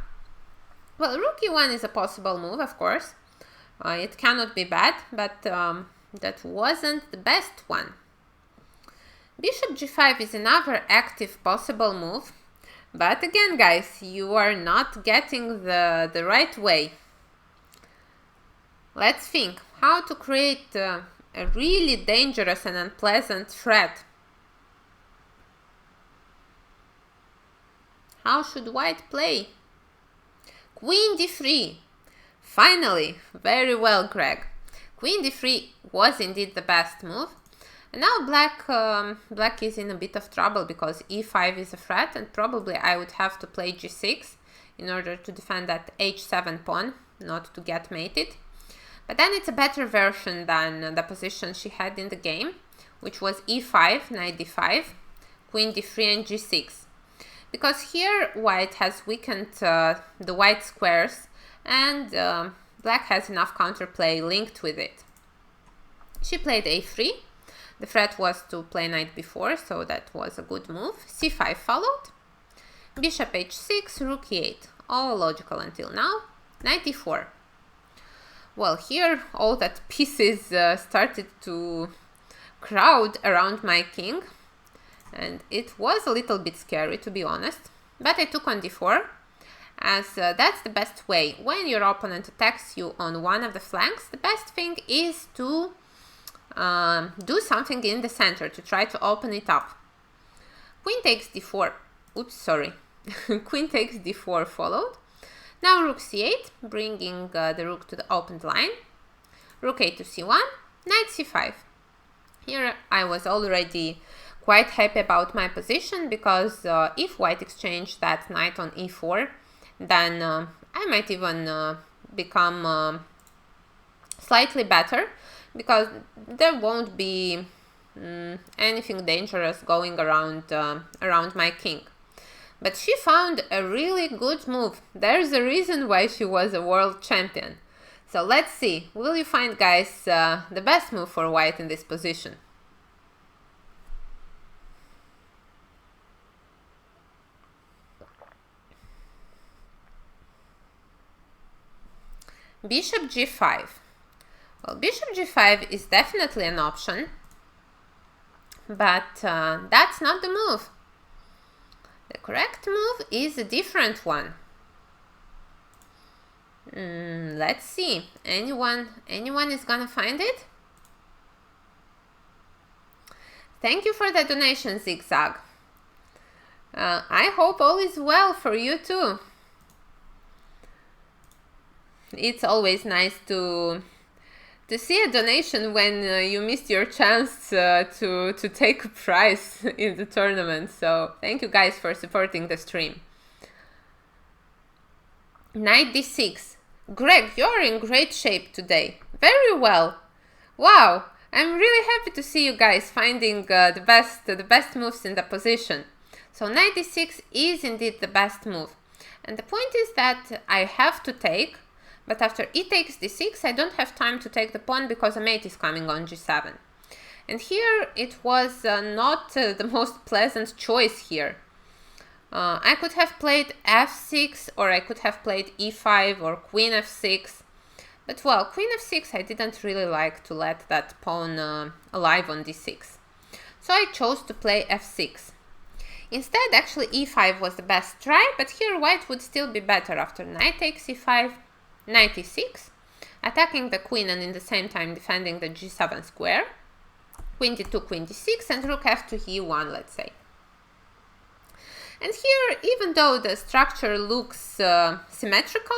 Well, rook e1 is a possible move, of course. It cannot be bad, but that wasn't the best one. Bishop g5 is another active possible move, but again, guys, you are not getting the right way. Let's think how to create a really dangerous and unpleasant threat. How should white play? Queen d3. Finally, very well, Greg. Queen d3 was indeed the best move. And now black is in a bit of trouble because e5 is a threat, and probably I would have to play g6 in order to defend that h7 pawn, not to get mated. But then it's a better version than the position she had in the game, which was e5, knight d5, queen d3 and g6. Because here white has weakened the white squares, and black has enough counterplay linked with it. She played a3. The threat was to play knight b4, so that was a good move. c5 followed. Bishop h6, rook e8. All logical until now. Knight d4. Well, here all that pieces started to crowd around my king, and it was a little bit scary, to be honest. But I took on d4, as that's the best way. When your opponent attacks you on one of the flanks, the best thing is to do something in the center to try to open it up. Queen takes d4. Oops, sorry. Queen takes d4 followed. Now rook c8, bringing the rook to the opened line. Rook a to c1, knight c5. Here I was already quite happy about my position, because if white exchanged that knight on e4, then I might even become slightly better, because there won't be anything dangerous going around my king. But she found a really good move. There's a reason why she was a world champion. So let's see, will you find, guys, the best move for white in this position? Bishop g5. Well, bishop g5 is definitely an option, but that's not the move. The correct move is a different one. Let's see. Anyone is gonna find it? Thank you for the donation, Zigzag. I hope all is well for you too. It's always nice to see a donation when you missed your chance to take a prize in the tournament. So thank you guys for supporting the stream. Knight d6. Greg, you're in great shape today. Very well. Wow, I'm really happy to see you guys finding the best moves in the position. So knight d6 is indeed the best move. And the point is that I have to take, But after e takes d6, I don't have time to take the pawn because a mate is coming on g7. And here it was not the most pleasant choice here. I could have played f6, or I could have played e5 or queen f6. But well, queen f6, I didn't really like to let that pawn alive on d6. So I chose to play f6. Instead, actually, e5 was the best try, but here white would still be better after knight takes e5, knight e6, attacking the queen and in the same time defending the g7 square, queen d2, queen d6, and rook f to e1, let's say. And here, even though the structure looks symmetrical,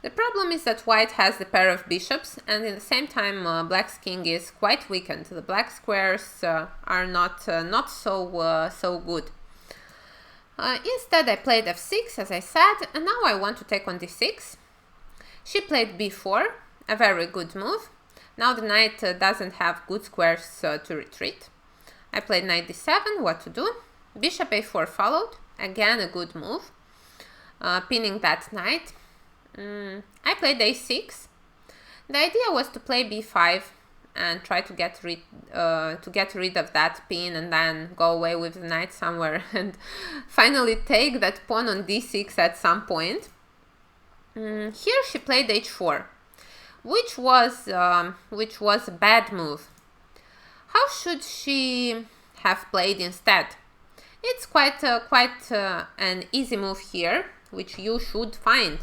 the problem is that white has the pair of bishops, and in the same time black's king is quite weakened. The black squares are not so good. Instead I played f6, as I said, and now I want to take on d6. She played b4, a very good move. Now the knight doesn't have good squares to retreat. I played knight d7, what to do? Bishop a4 followed, again a good move, pinning that knight. I played a6. The idea was to play b5 and try to get rid of that pin and then go away with the knight somewhere and finally take that pawn on d6 at some point. Here she played h4, which was a bad move. How should she have played instead? It's quite an easy move here, which you should find.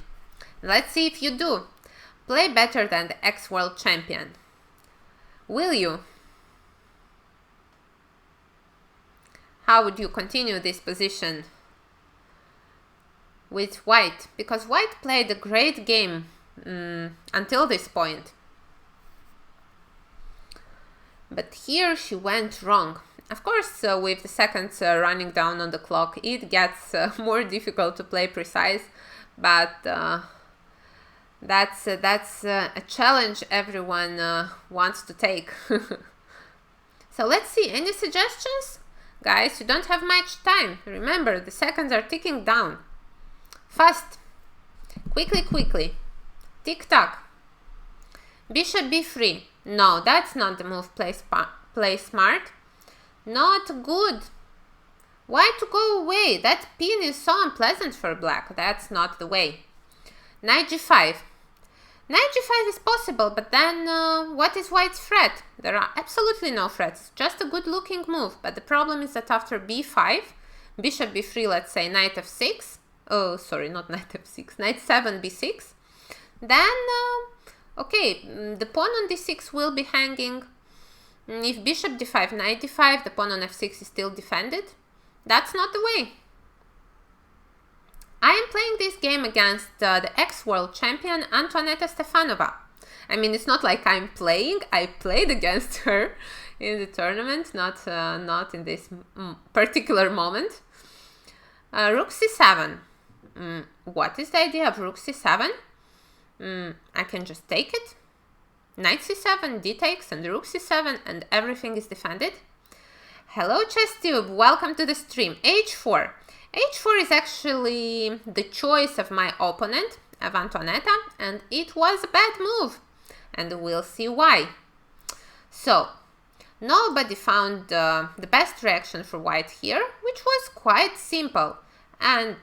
Let's see if you do. Play better than the ex-world champion. Will you? How would you continue this position with white? Because white played a great game until this point. But here she went wrong. Of course, with the seconds running down on the clock, it gets more difficult to play precise, but that's a challenge everyone wants to take. So let's see, any suggestions? Guys, you don't have much time. Remember, the seconds are ticking down. Fast. Quickly. Tick-tock. Bishop b3. No, that's not the move. Play smart. Not good. Why to go away? That pin is so unpleasant for black. That's not the way. Knight g5. Knight g5 is possible, but then what is white's threat? There are absolutely no threats. Just a good looking move. But the problem is that after b5, bishop b3, let's say knight f6. Oh, sorry, not knight f6. Knight 7 b6. Then, okay, the pawn on d6 will be hanging. If bishop d5, knight d5, the pawn on f6 is still defended. That's not the way. I am playing this game against the ex-world champion Antoaneta Stefanova. I mean, it's not like I'm playing. I played against her in the tournament, not in this particular moment. Rook c7. What is the idea of rook c7? I can just take it. Knight c7, d takes, and rook c7, and everything is defended. Hello, ChessTube. Welcome to the stream. h4. h4 is actually the choice of my opponent, of Antoaneta, and it was a bad move. And we'll see why. So, nobody found the best reaction for white here, which was quite simple. And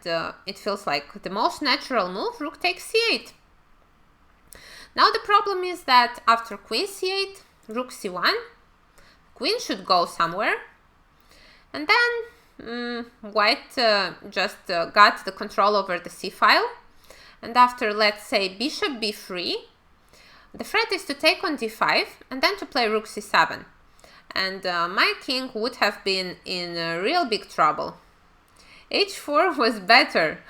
it feels like the most natural move, rook takes c8. Now the problem is that after queen c8, rook c1, queen should go somewhere. And then white just got the control over the c-file. And after, let's say, bishop b3, the threat is to take on d5 and then to play rook c7. And my king would have been in real big trouble. h4 was better.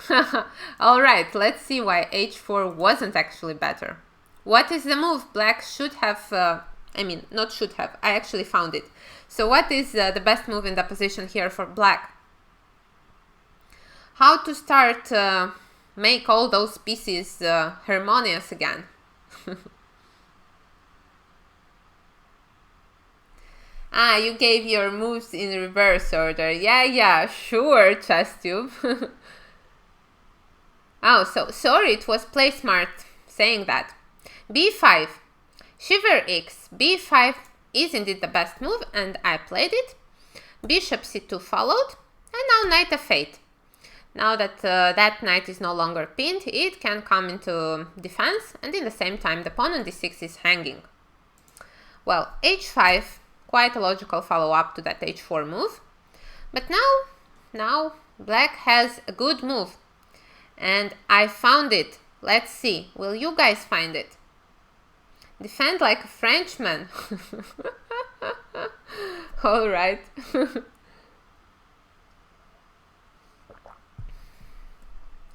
Alright, let's see why h4 wasn't actually better. What is the move black should have, not should have, I actually found it. So what is the best move in the position here for black? How to start make all those pieces harmonious again. Ah, you gave your moves in reverse order. Yeah, sure, ChessTube. Oh, so sorry, it was play smart. saying that. b5, shiver x, b5 is indeed the best move, and I played it. Bishop c2 followed, and now knight f8. Now that that knight is no longer pinned, it can come into defense, and in the same time the pawn on d6 is hanging. Well, h5, quite a logical follow-up to that h4 move. But now black has a good move, and I found it. Let's see, will you guys find it? Defend like a Frenchman. All right.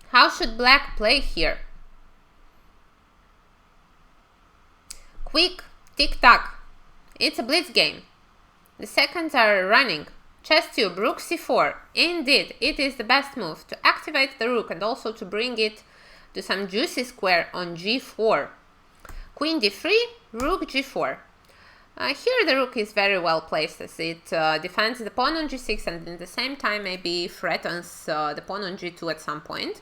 How should black play here? Quick, tick-tock. It's a blitz game. The seconds are running. Chess tube, rook c4. Indeed, it is the best move to activate the rook and also to bring it to some juicy square on g4. Queen d3, rook g4. Here the rook is very well placed as it defends the pawn on g6 and at the same time maybe threatens the pawn on g2 at some point.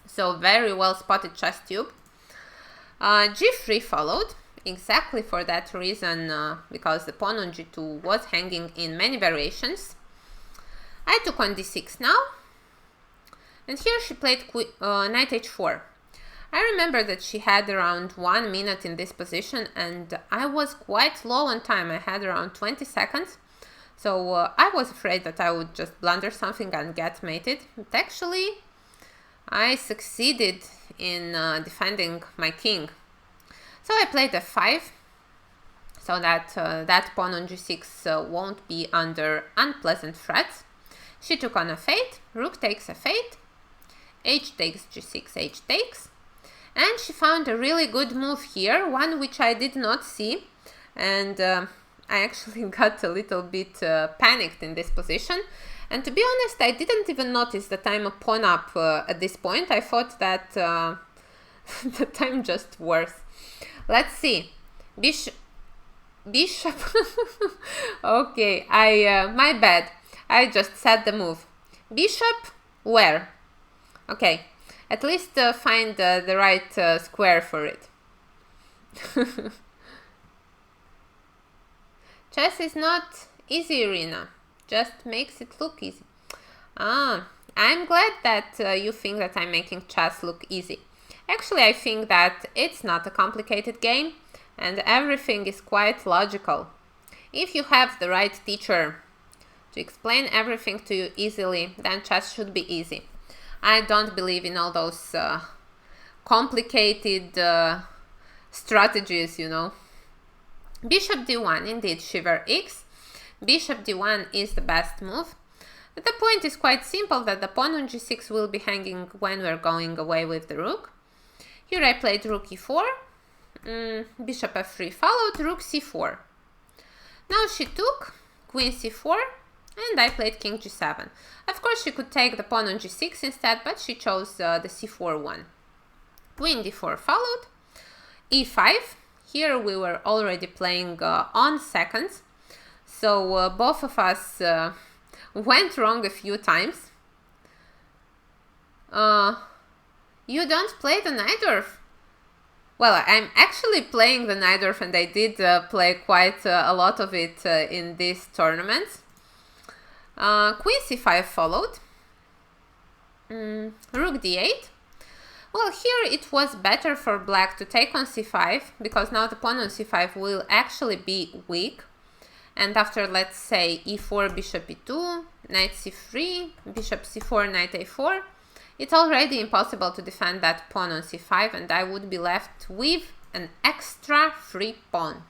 So very well spotted chess tube. G3 followed, exactly for that reason, because the pawn on g2 was hanging in many variations. I took on d6 now, and here she played knight h4. I remember that she had around 1 minute in this position, and I was quite low on time. I had around 20 seconds, so I was afraid that I would just blunder something and get mated. But actually, I succeeded in defending my king. So I played f5, so that that pawn on g6 won't be under unpleasant threats. She took on f8, rook takes f8, h takes g6, h takes, and she found a really good move here, one which I did not see, and I actually got a little bit panicked in this position. And to be honest, I didn't even notice that I'm a pawn up at this point. I thought that that I'm just worse. Let's see. Bishop. Okay, my bad. I just said the move. Bishop where? Okay, at least find the right square for it. Chess is not easy, Irina. Just makes it look easy. I'm glad that you think that I'm making chess look easy. Actually, I think that it's not a complicated game and everything is quite logical. If you have the right teacher to explain everything to you easily, then chess should be easy. I don't believe in all those complicated strategies, you know. Bishop d1, indeed, shiver x. Bishop d1 is the best move. But the point is quite simple, that the pawn on g6 will be hanging when we're going away with the rook. Here I played rook e4, bishop f3 followed, rook c4. Now she took queen c4, and I played king g7. Of course, she could take the pawn on g6 instead, but she chose the c4 one. Queen d4 followed, e5. Here we were already playing on seconds, so both of us went wrong a few times. You don't play the Najdorf? Well, I'm actually playing the Najdorf, and I did play quite a lot of it in these tournaments. Queen c5 followed. Rook d8. Well, here it was better for black to take on c5, because now the pawn on c5 will actually be weak. And after, let's say, e4, bishop e2, knight c3, bishop c4, knight a4, it's already impossible to defend that pawn on c5, and I would be left with an extra free pawn.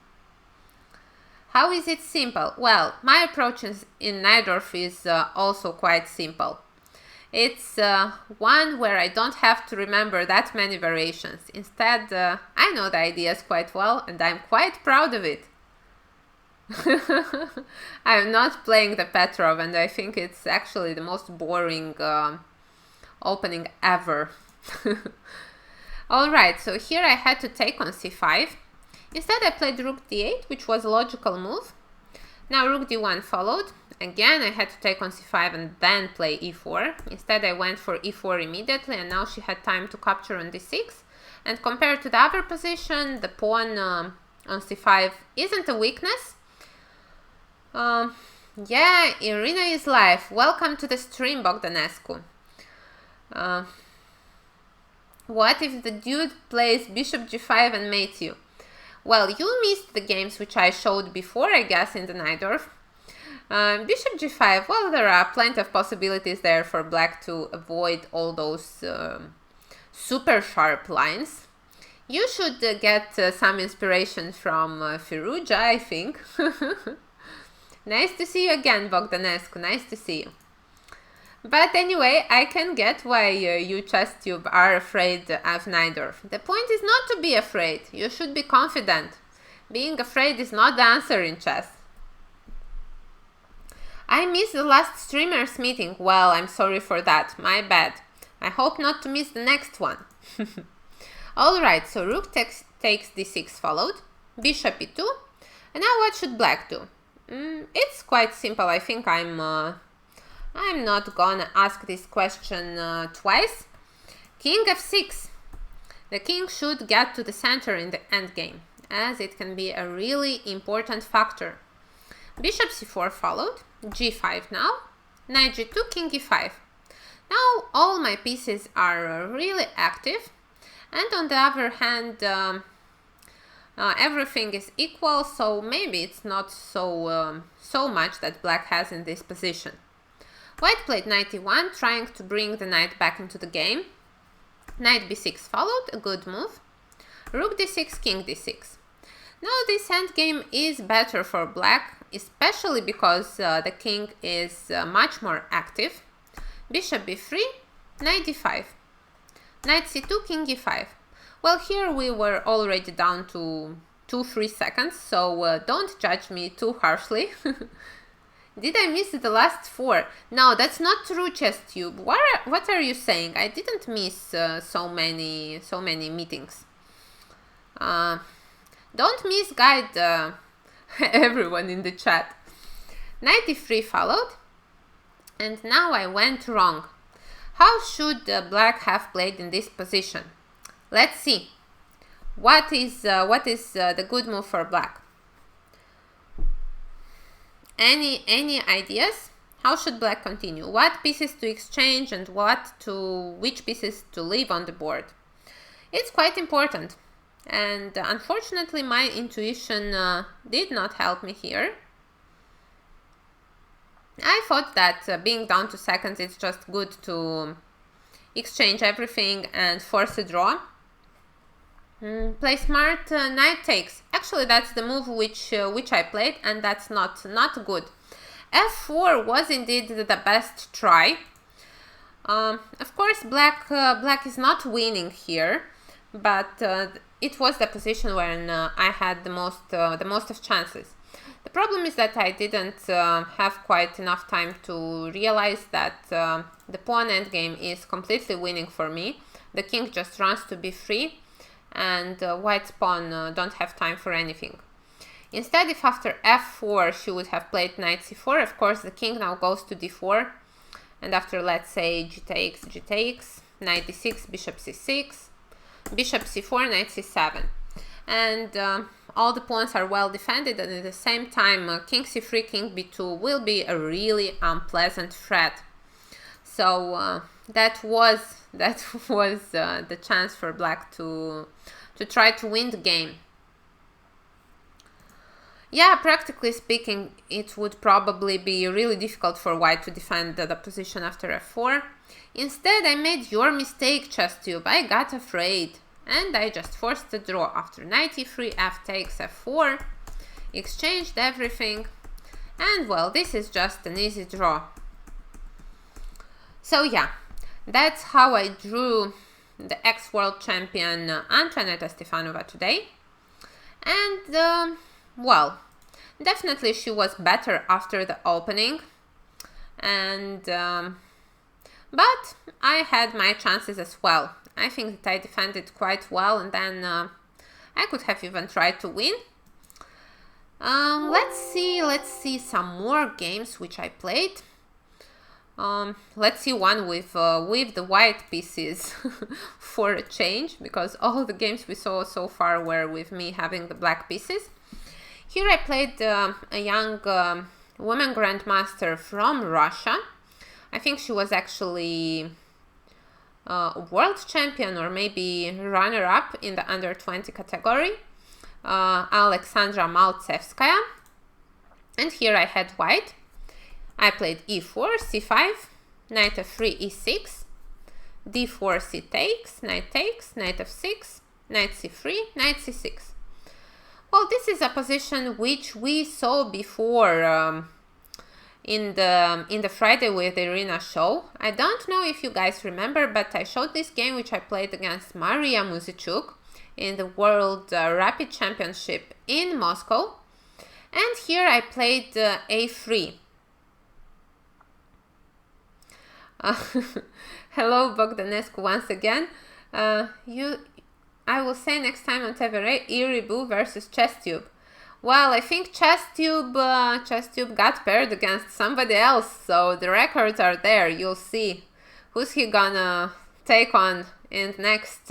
How is it simple? Well, my approach in Najdorf is also quite simple. It's one where I don't have to remember that many variations. Instead, I know the ideas quite well, and I'm quite proud of it. I'm not playing the Petrov, and I think it's actually the most boring opening ever. Alright, so here I had to take on c5. Instead I played rook d8, which was a logical move. Now rook d1 followed. Again I had to take on c5 and then play e4. Instead I went for e4 immediately, and now she had time to capture on d6. And compared to the other position, the pawn on c5 isn't a weakness. Yeah, Irina is live. Welcome to the stream, Bogdanescu. What if the dude plays bishop g5 and mates you? Well, you missed the games which I showed before, I guess, in the Najdorf. Bishop g5, well, there are plenty of possibilities there for black to avoid all those super sharp lines. You should get some inspiration from Firuja, I think. Nice to see you again, Bogdanescu, nice to see you. But anyway, I can get why you ChessTube are afraid of Najdorf. The point is not to be afraid, you should be confident. Being afraid is not the answer in chess. I missed the last streamers meeting. Well, I'm sorry for that, my bad. I hope not to miss the next one. Alright, so rook takes d6 followed, bishop e2, and now what should black do? It's quite simple, I think I'm not gonna ask this question twice. King f6. The king should get to the center in the endgame, as it can be a really important factor. Bishop c4 followed, g5 now, knight g2, king e5. Now all my pieces are really active, and on the other hand, everything is equal, so maybe it's not so much that black has in this position. White played knight e1, trying to bring the knight back into the game. Knight b6 followed, a good move. Rook d6, king d6. Now this endgame is better for black, especially because the king is much more active. Bishop b3, knight d5. Knight c2, king e5. Well, here we were already down to 2-3 seconds, so don't judge me too harshly. Did I miss the last 4? No, that's not true, ChessTube. What are you saying? I didn't miss so many meetings. Don't misguide everyone in the chat. Knight e3 followed, and now I went wrong. How should black have played in this position? Let's see. What is the good move for black? Any ideas? How should black continue? What pieces to exchange and which pieces to leave on the board? It's quite important. And unfortunately, my intuition did not help me here. I thought that being down to seconds, it's just good to exchange everything and force a draw. Play smart, knight takes. Actually, that's the move which I played, and that's not good. f4 was indeed the best try. Of course, black is not winning here, but it was the position when I had the most of chances. The problem is that I didn't have quite enough time to realize that the pawn endgame is completely winning for me. The king just runs to b3, and white's pawn don't have time for anything. Instead, if after f4 she would have played knight c4, of course the king now goes to d4, and after, let's say, g takes, knight d6, bishop c6, bishop c4, knight c7, and all the pawns are well defended, and at the same time king c3, king b2 will be a really unpleasant threat. So that was the chance for black to try to win the game. Yeah, practically speaking, it would probably be really difficult for white to defend the position after f4. Instead, I made your mistake, ChessTube. I got afraid, and I just forced the draw after knight e3, f takes f4, exchanged everything, and well, this is just an easy draw. So yeah, that's how I drew the ex-world champion Antoaneta Stefanova today. And well, definitely she was better after the opening, and but I had my chances as well. I think that I defended quite well, and then I could have even tried to win. Let's see some more games which I played. Let's see one with the white pieces for a change, because all the games we saw so far were with me having the black pieces. Here I played a young woman grandmaster from Russia. I think she was actually world champion or maybe runner-up in the under 20 category, Alexandra Maltsevskaya. And here I had white. I played e4, c5, knight f3, e6, d4, c takes, knight f6, knight c3, knight c6. Well, this is a position which we saw before in the Friday with Irina show. I don't know if you guys remember, but I showed this game which I played against Maria Muzichuk in the World Rapid Championship in Moscow. And here I played a3. Hello Bogdanescu once again. I will say next time on TV Iribu versus Chesstube. Well, I think Chesstube got paired against somebody else, so the records are there. You'll see who's he gonna take on in the next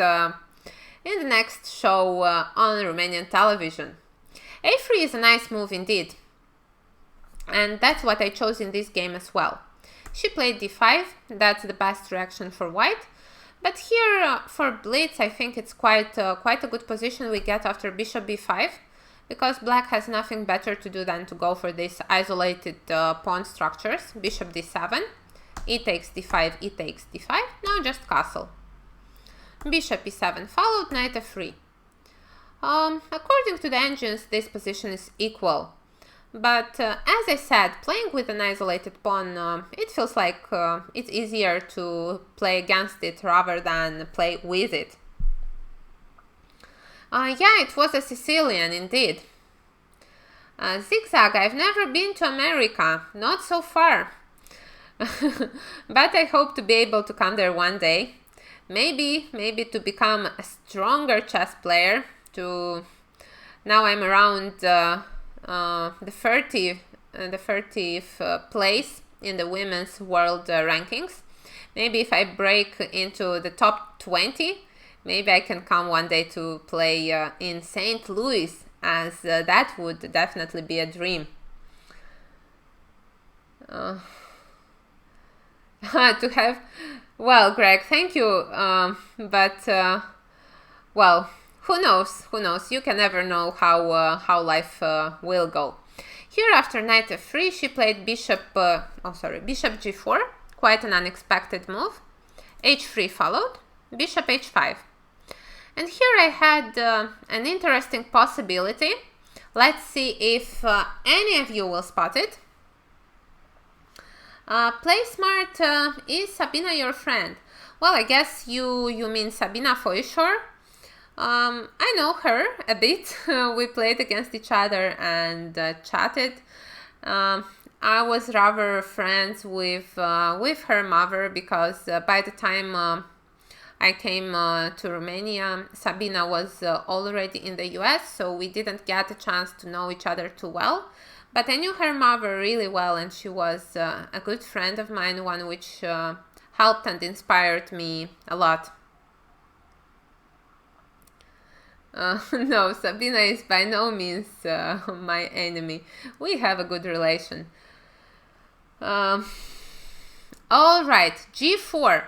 show on Romanian television. a3 is a nice move indeed, and that's what I chose in this game as well. She played d5, that's the best reaction for white, but here for blitz I think it's quite a good position we get after bishop b5, because black has nothing better to do than to go for these isolated pawn structures. Bishop d7, e takes d5, e takes d5, now just castle. Bishop e7 followed, knight f3. According to the engines, this position is equal. But as I said, playing with an isolated pawn, it feels like it's easier to play against it rather than play with it. Yeah, it was a Sicilian indeed. Zigzag, I've never been to America, not so far. But I hope to be able to come there one day. Maybe to become a stronger chess player. Now I'm around the 30th place in the women's world rankings. Maybe if I break into the top 20, maybe I can come one day to play in St. Louis, as that would definitely be a dream. To have, well, Greg, thank you, but well, who knows? You can never know how life will go. Here, after knight f3, she played bishop g4, quite an unexpected move. h3 followed, bishop h5. And here I had an interesting possibility. Let's see if any of you will spot it. Play smart, is Sabina your friend? Well, I guess you mean Sabina Foishor. I know her a bit. We played against each other and chatted. I was rather friends with her mother, because by the time I came to Romania, Sabina was already in the US, so we didn't get a chance to know each other too well. But I knew her mother really well, and she was a good friend of mine, one which helped and inspired me a lot. No, Sabina is by no means my enemy. We have a good relation. All right, g4.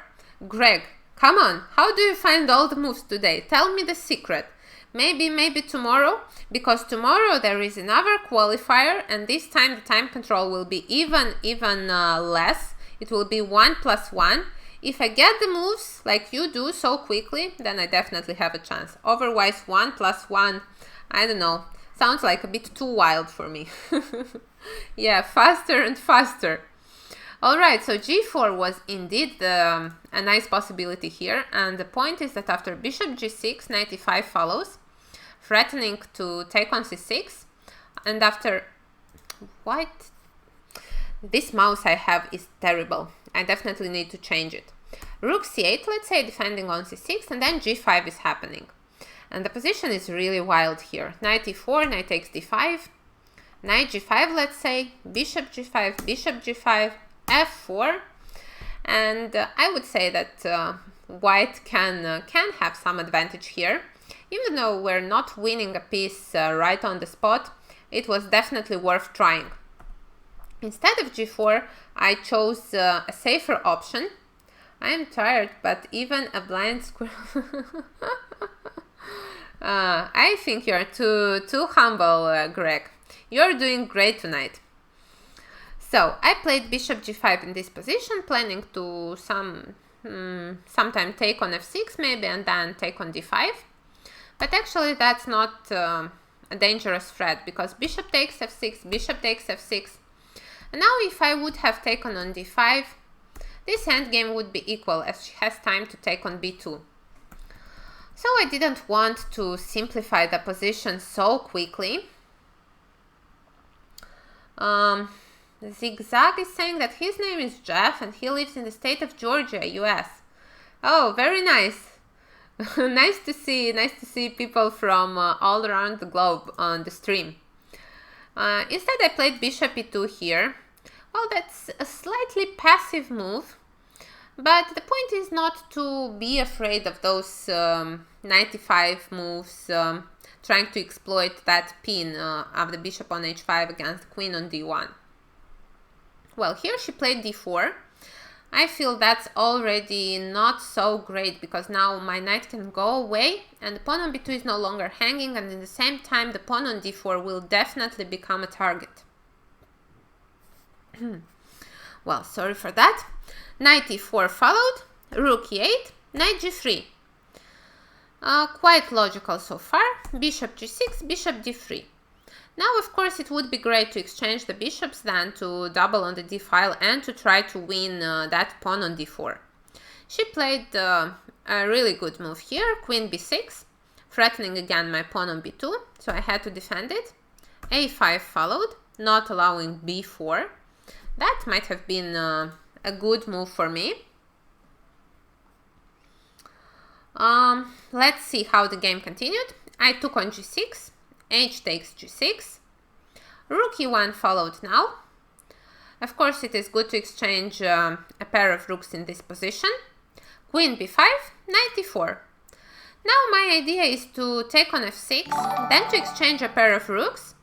Greg, come on. How do you find all the moves today? Tell me the secret. Maybe tomorrow, because tomorrow there is another qualifier, and this time the time control will be even less. It will be 1 + 1. If I get the moves like you do so quickly, then I definitely have a chance. Otherwise, 1 + 1, I don't know, sounds like a bit too wild for me. Yeah, faster and faster. Alright, so g4 was indeed a nice possibility here, and the point is that after bishop g6, knight e5 follows, threatening to take on c6, and after... What? This mouse I have is terrible. I definitely need to change it. Rook c8, let's say, defending on c6, and then g5 is happening. And the position is really wild here. Knight e4, knight takes d5, knight g5, let's say, bishop g5, f4, And I would say that white can have some advantage here. Even though we're not winning a piece right on the spot, it was definitely worth trying. Instead of g4, I chose a safer option. I am tired, but even a blind squirrel... I think you're too humble, Greg. You're doing great tonight. So, I played bishop g5 in this position, planning to sometime take on f6 maybe, and then take on d5. But actually that's not a dangerous threat, because bishop takes f6, bishop takes f6. And now if I would have taken on d5, this endgame would be equal, as she has time to take on b2. So I didn't want to simplify the position so quickly. Zigzag is saying that his name is Jeff and he lives in the state of Georgia, US. Oh, very nice. Nice to see people from all around the globe on the stream. Instead I played bishop e2 here. Well, that's a slightly passive move, but the point is not to be afraid of those 95 moves trying to exploit that pin of the bishop on h5 against queen on d1. Well, here she played d4. I feel that's already not so great, because now my knight can go away and the pawn on b2 is no longer hanging, and at the same time the pawn on d4 will definitely become a target. Well, sorry for that. Knight e4 followed, rook e8, knight g3. Quite logical so far. Bishop g6, bishop d3. Now, of course, it would be great to exchange the bishops, then to double on the d-file and to try to win that pawn on d4. She played a really good move here, queen b6, threatening again my pawn on b2, so I had to defend it. a5 followed, not allowing b4. That might have been a good move for me. Let's see how the game continued. I took on g6, h takes g6, rook e1 followed now. Of course, it is good to exchange a pair of rooks in this position. Queen b5, knight e4. Now my idea is to take on f6, then to exchange a pair of rooks,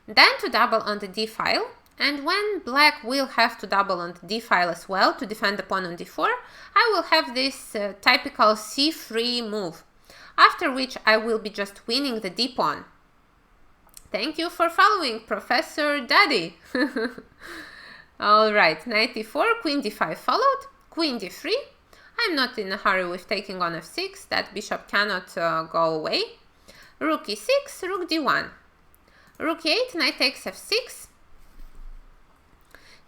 then to double on the d-file, and when black will have to double on the d-file as well to defend the pawn on d4, I will have this typical c3 move, after which I will be just winning the d-pawn. Thank you for following, Professor Daddy. Alright, knight e4, queen d5 followed, queen d3. I'm not in a hurry with taking on f6, that bishop cannot go away. Rook e6, rook d1. Rook e8, knight takes f6.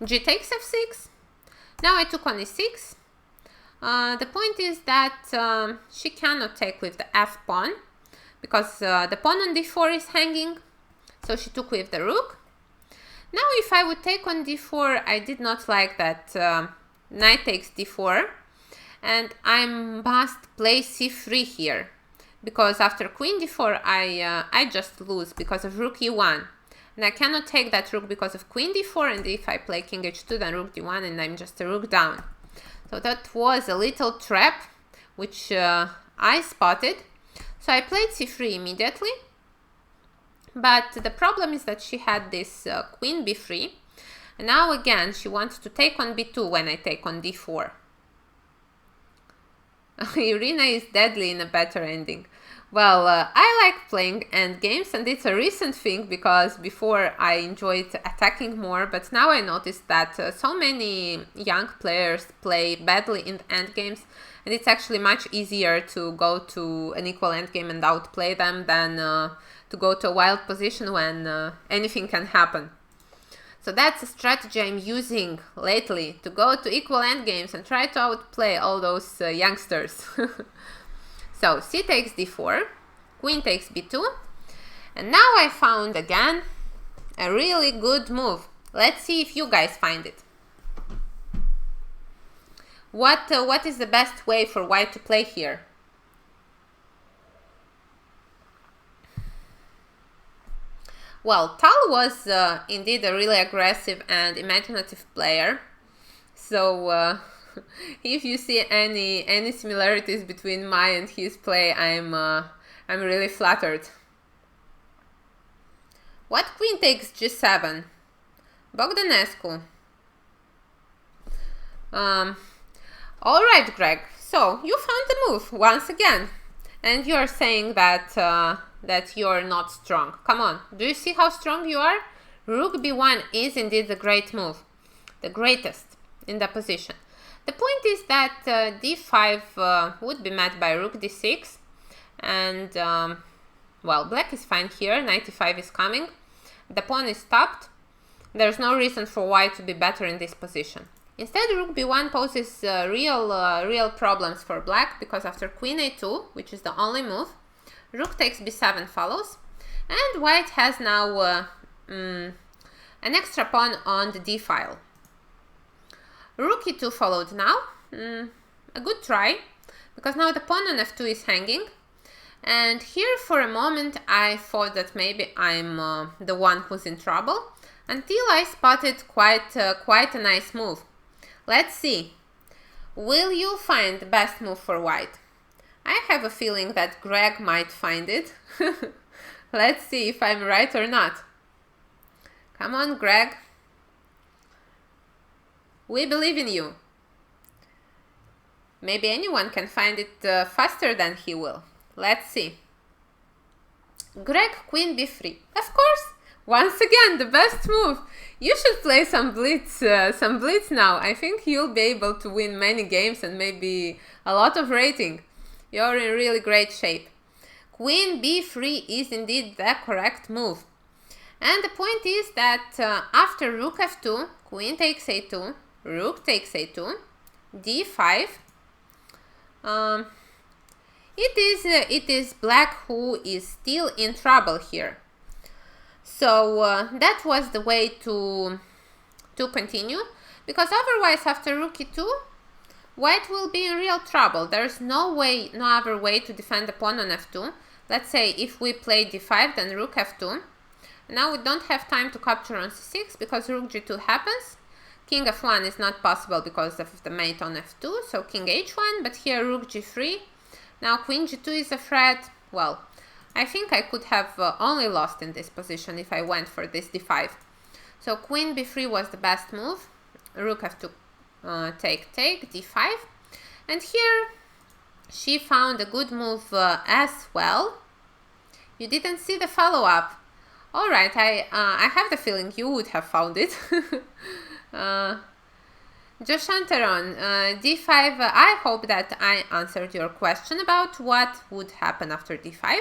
G takes f6. Now I took on e6. The point is that she cannot take with the f pawn, because the pawn on d4 is hanging, so she took with the rook. Now if I would take on d4, I did not like that knight takes d4, and I must play c3 here, because after queen d4 I just lose because of rook e1, and I cannot take that rook because of queen d4, and if I play king h2 then rook d1 and I'm just a rook down. So that was a little trap which I spotted, so I played c3 immediately. But the problem is that she had this queen b3, and now again she wants to take on b2 when I take on d4. Irina is deadly in a better ending. Well, I like playing endgames, and it's a recent thing, because before I enjoyed attacking more, but now I noticed that so many young players play badly in endgames, and it's actually much easier to go to an equal endgame and outplay them than to go to a wild position when anything can happen. So that's a strategy I'm using lately, to go to equal endgames and try to outplay all those youngsters. So c takes d4, queen takes b2, and now I found again a really good move. Let's see if you guys find it. What is the best way for white to play here? Well, Tal was indeed a really aggressive and imaginative player, so if you see any similarities between my and his play, I'm really flattered. What queen takes g7? Bogdanescu. All right, Greg. So you found the move once again, and you're saying that that you're not strong. Come on, do you see how strong you are? Rook b1 is indeed the great move, the greatest in the position. The point is that d5 would be met by rook d6, and well, black is fine here. Knight e5 is coming. The pawn is stopped. There's no reason for white to be better in this position. Instead, rook b1 poses real problems for black, because after queen a2, which is the only move, rook takes b7 follows, and white has now an extra pawn on the d file. Rook e2 followed now. A good try, because now the pawn on f2 is hanging, and here for a moment I thought that maybe I'm the one who's in trouble, until I spotted quite a nice move. Let's see. Will you find the best move for white? I have a feeling that Greg might find it. Let's see if I'm right or not. Come on, Greg. We believe in you. Maybe anyone can find it faster than he will. Let's see. Greg, queen b3. Of course, once again, the best move. You should play some blitz now. I think you'll be able to win many games and maybe a lot of rating. You're in really great shape. Queen b3 is indeed the correct move. And the point is that after rook f2, queen takes a2, rook takes a2, d5. It is black who is still in trouble here. So that was the way to continue, because otherwise after rook e2, white will be in real trouble. There's no other way to defend the pawn on f2. Let's say if we play d5, then rook f2. Now we don't have time to capture on c6 because rook g2 happens. King f1 is not possible because of the mate on f2, so king h1, but here rook g3. Now queen g2 is a threat. Well, I think I could have only lost in this position if I went for this d5. So queen b3 was the best move. Rook f2, take, d5. And here she found a good move as well. You didn't see the follow-up. All right, I have the feeling you would have found it. Joshantaron, d5, I hope that I answered your question about what would happen after d5.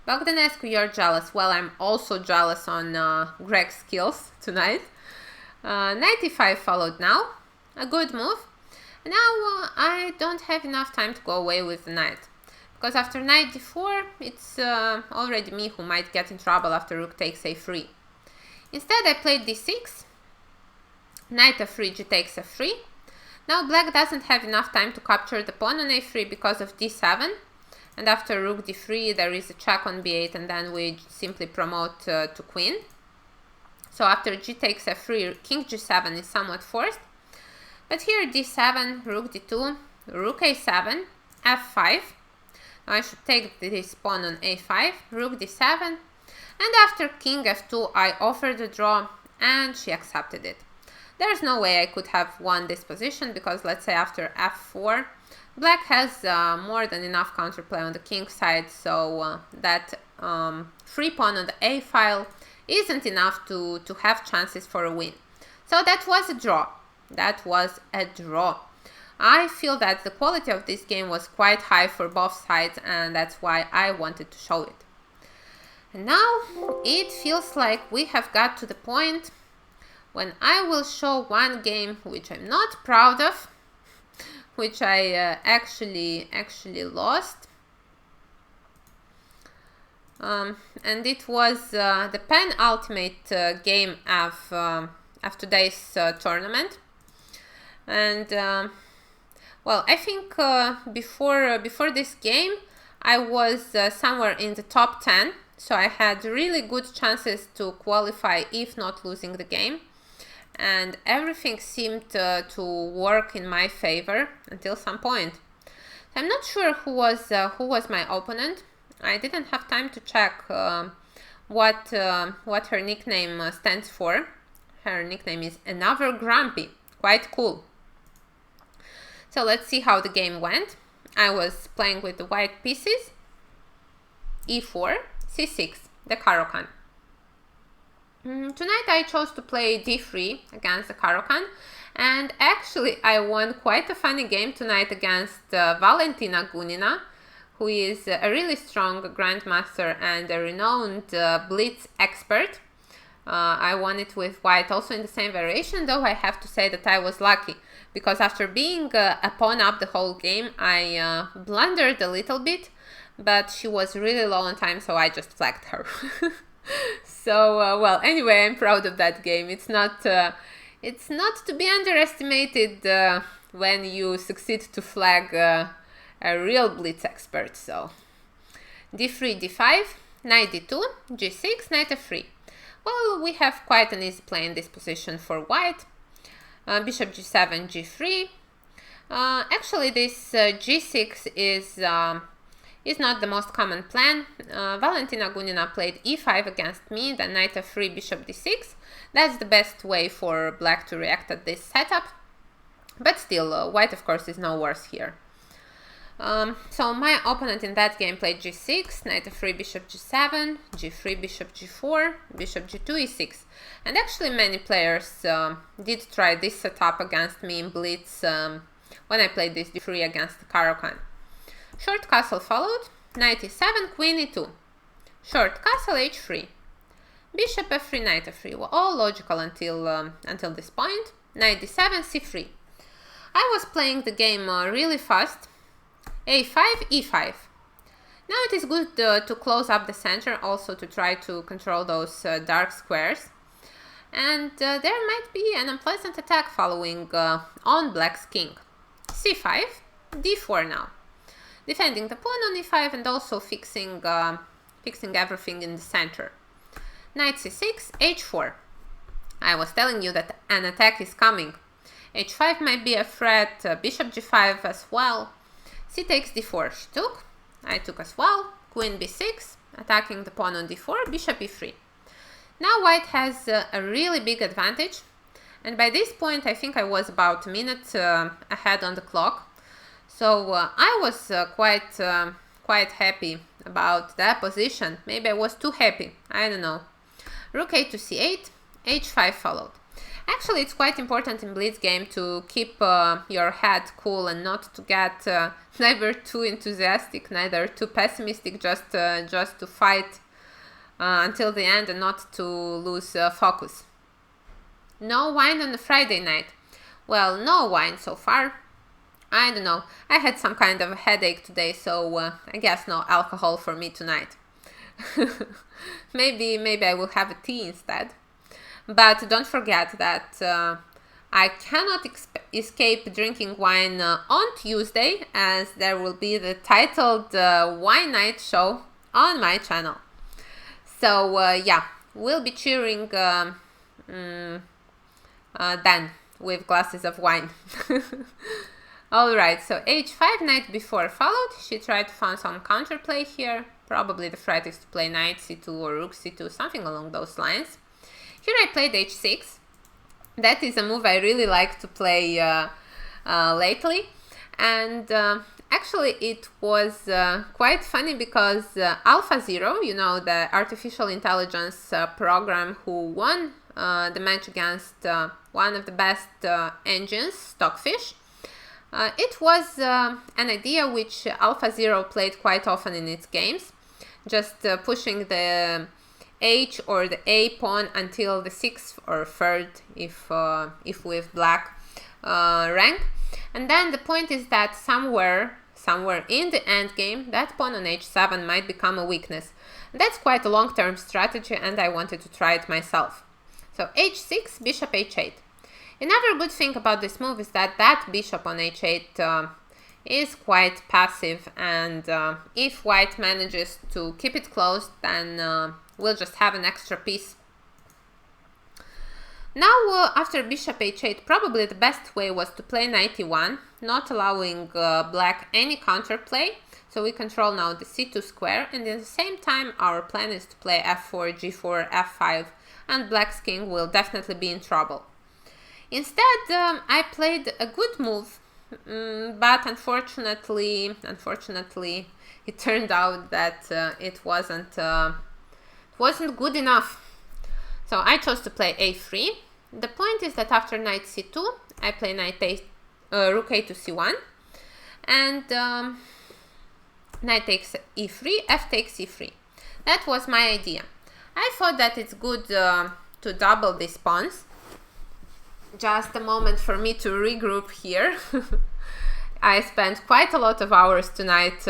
Bogdanescu, you're jealous. Well, I'm also jealous on Greg's skills tonight. Knight e5 followed now. A good move. Now I don't have enough time to go away with the knight, because after knight d4, it's already me who might get in trouble after rook takes a3. Instead, I played d6. Knight f3, g takes f3. Now black doesn't have enough time to capture the pawn on a3 because of d7. And after rook d3, there is a check on b8, and then we simply promote to queen. So after g takes f3, king g7 is somewhat forced. But here d7, rook d2, rook a7, f5. Now I should take this pawn on a5, rook d7. And after king f2, I offered a draw, and she accepted it. There's no way I could have won this position, because let's say after f4, black has more than enough counterplay on the king side, so that free pawn on the a file isn't enough to have chances for a win. So that was a draw. That was a draw. I feel that the quality of this game was quite high for both sides, and that's why I wanted to show it. And now it feels like we have got to the point when I will show one game which I'm not proud of, which I actually lost. And it was the penultimate game of today's tournament. And well, I think before this game I was somewhere in the top 10, so I had really good chances to qualify if not losing the game. and everything seemed to work in my favor until some point. I'm not sure who was my opponent. I didn't have time to check what her nickname stands for. Her nickname is Another Grumpy. Quite cool. So let's see how the game went. I was playing with the white pieces. e4, c6, the Caro-Kann. Tonight I chose to play d3 against the Caro-Kann, and actually I won quite a funny game tonight against Valentina Gunina, who is a really strong grandmaster and a renowned blitz expert. I won it with white also in the same variation, though I have to say that I was lucky, because after being a pawn up the whole game, I blundered a little bit, but she was really low on time, so I just flagged her. So, well, anyway, I'm proud of that game. It's not to be underestimated when you succeed to flag a real blitz expert. So, d3, d5, knight d2, g6, knight f3. Well, we have quite an easy play in this position for white. Bishop g7, g3. Actually, this g6 is not the most common plan. Valentina Gunina played e5 against me, then knight f3, bishop d6. That's the best way for black to react at this setup. But still, white of course is no worse here. So my opponent in that game played g6, knight f3, bishop g7, g3, bishop g4, bishop g2, e6. And actually many players did try this setup against me in blitz when I played this d3 against the Caro-Kann. Short castle followed, knight e7, queen e2. Short castle h3. Bishop f3, knight f3 were all logical until this point. Knight d7, c3. I was playing the game really fast. a5, e5. Now it is good to close up the center, also to try to control those dark squares. And there might be an unpleasant attack following on black's king. c5, d4 now. Defending the pawn on e5 and also fixing everything in the center. Knight c6, h4. I was telling you that an attack is coming. h5 might be a threat, bishop g5 as well. C takes d4, she took, I took as well, queen b6, attacking the pawn on d4, bishop e3. Now white has a really big advantage, and by this point I think I was about a minute ahead on the clock. So I was quite happy about that position. Maybe I was too happy, I don't know. Rook a to c8, h5 followed. Actually, it's quite important in blitz game to keep your head cool and not to get neither too enthusiastic, neither too pessimistic, just to fight until the end and not to lose focus. No wine on a Friday night. Well, no wine so far. I don't know. I had some kind of a headache today, so I guess no alcohol for me tonight. maybe I will have a tea instead. But don't forget that I cannot escape drinking wine on Tuesday, as there will be the titled Wine Night show on my channel. So yeah, we'll be cheering then with glasses of wine. Alright, so h5, knight b4 followed. She tried to find some counterplay here. Probably the threat is to play knight c2 or rook c2, something along those lines. Here I played h6. That is a move I really like to play lately. And actually it was quite funny because AlphaZero, you know, the artificial intelligence program who won the match against one of the best engines, Stockfish, it was an idea which AlphaZero played quite often in its games, just pushing the H or the A pawn until the 6th or 3rd if with black rank. And then the point is that somewhere in the endgame, that pawn on h7 might become a weakness. That's quite a long-term strategy, and I wanted to try it myself. So h6, bishop h8. Another good thing about this move is that that bishop on h8 is quite passive, and if white manages to keep it closed, then we'll just have an extra piece. Now, after bishop h8, probably the best way was to play knight e1, not allowing black any counterplay. So we control now the c2 square, and at the same time our plan is to play f4, g4, f5, and black's king will definitely be in trouble. Instead, I played a good move, but unfortunately, it turned out that it wasn't good enough. So I chose to play a3. The point is that after knight c2, I play rook a to c1, and knight takes e3, f takes e3. That was my idea. I thought that it's good to double these pawns. Just a moment for me to regroup here. I spent quite a lot of hours tonight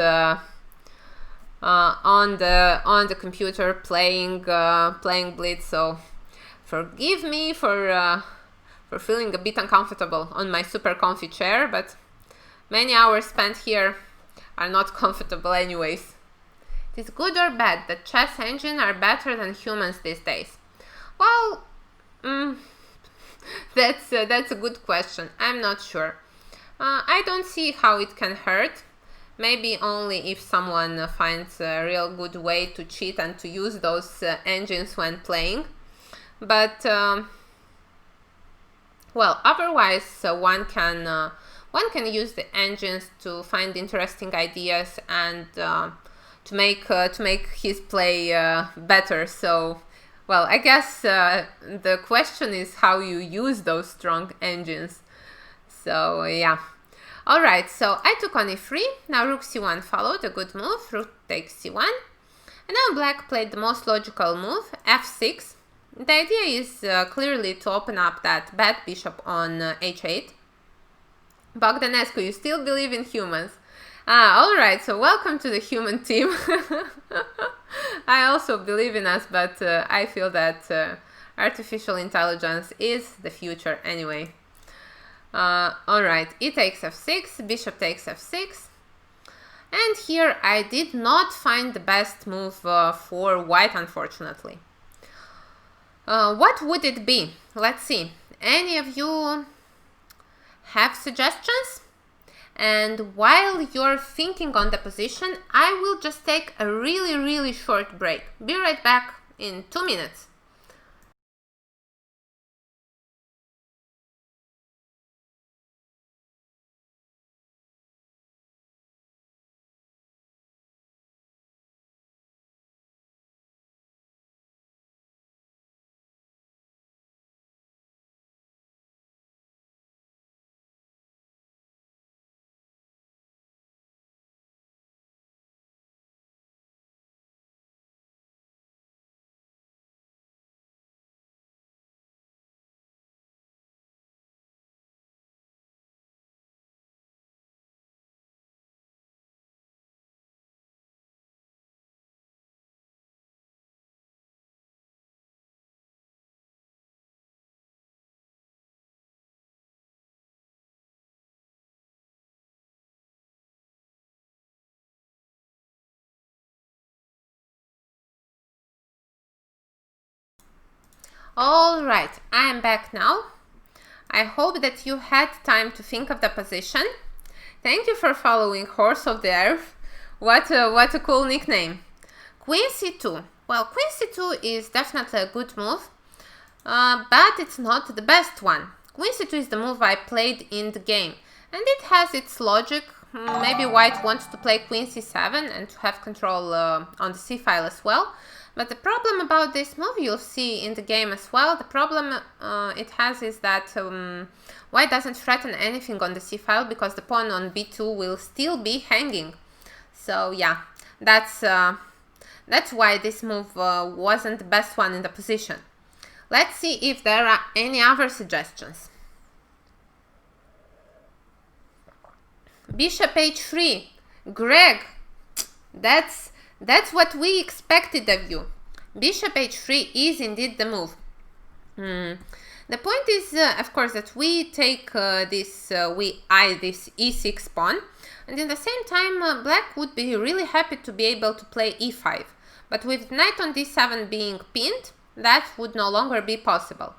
on the computer playing Blitz, so forgive me for feeling a bit uncomfortable on my super comfy chair, but many hours spent here are not comfortable anyways. Is it good or bad that chess engines are better than humans these days? Well, that's a good question. I'm not sure. I don't see how it can hurt. Maybe only if someone finds a real good way to cheat and to use those engines when playing. But well, otherwise one can use the engines to find interesting ideas and to make his play better. So, well, I guess the question is how you use those strong engines. So yeah. Alright, so I took on e3, now rook c1 followed, a good move, rook takes c1, and now black played the most logical move, f6. The idea is clearly to open up that bad bishop on h8. Bogdanescu, you still believe in humans? Alright, so welcome to the human team. I also believe in us, but I feel that artificial intelligence is the future anyway. Alright, e takes f6, bishop takes f6, and here I did not find the best move for white, unfortunately. What would it be? Let's see. Any of you have suggestions? And while you're thinking on the position, I will just take a really short break. Be right back in 2 minutes. Alright, I am back now. I hope that you had time to think of the position. Thank you for following Horse of the Earth. What a cool nickname. Queen c2. Well, Queen c2 is definitely a good move, but it's not the best one. Queen c2 is the move I played in the game, and it has its logic. Maybe white wants to play Queen c7 and to have control on the c file as well. But the problem about this move, you'll see in the game as well, the problem it has is that white doesn't threaten anything on the c file because the pawn on b2 will still be hanging. So yeah, that's why this move wasn't the best one in the position. Let's see if there are any other suggestions. Bishop h3. Greg, that's what we expected of you. Bishop h3 is indeed the move. The point is, of course, that we take we eye this e6 pawn, and in the same time, black would be really happy to be able to play e5. But with knight on d7 being pinned, that would no longer be possible.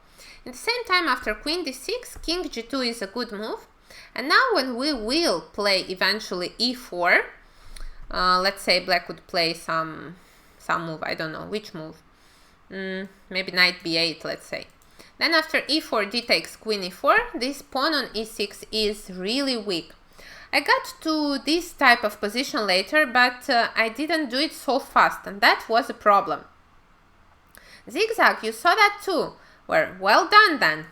At the same time, after queen d6, king g2 is a good move. And now when we will play eventually e4, let's say black would play some move, I don't know which move, maybe knight b8, let's say. Then after e4, d takes queen e4, this pawn on e6 is really weak. I got to this type of position later, but I didn't do it so fast, and that was a problem. Zigzag, you saw that too. Well done then.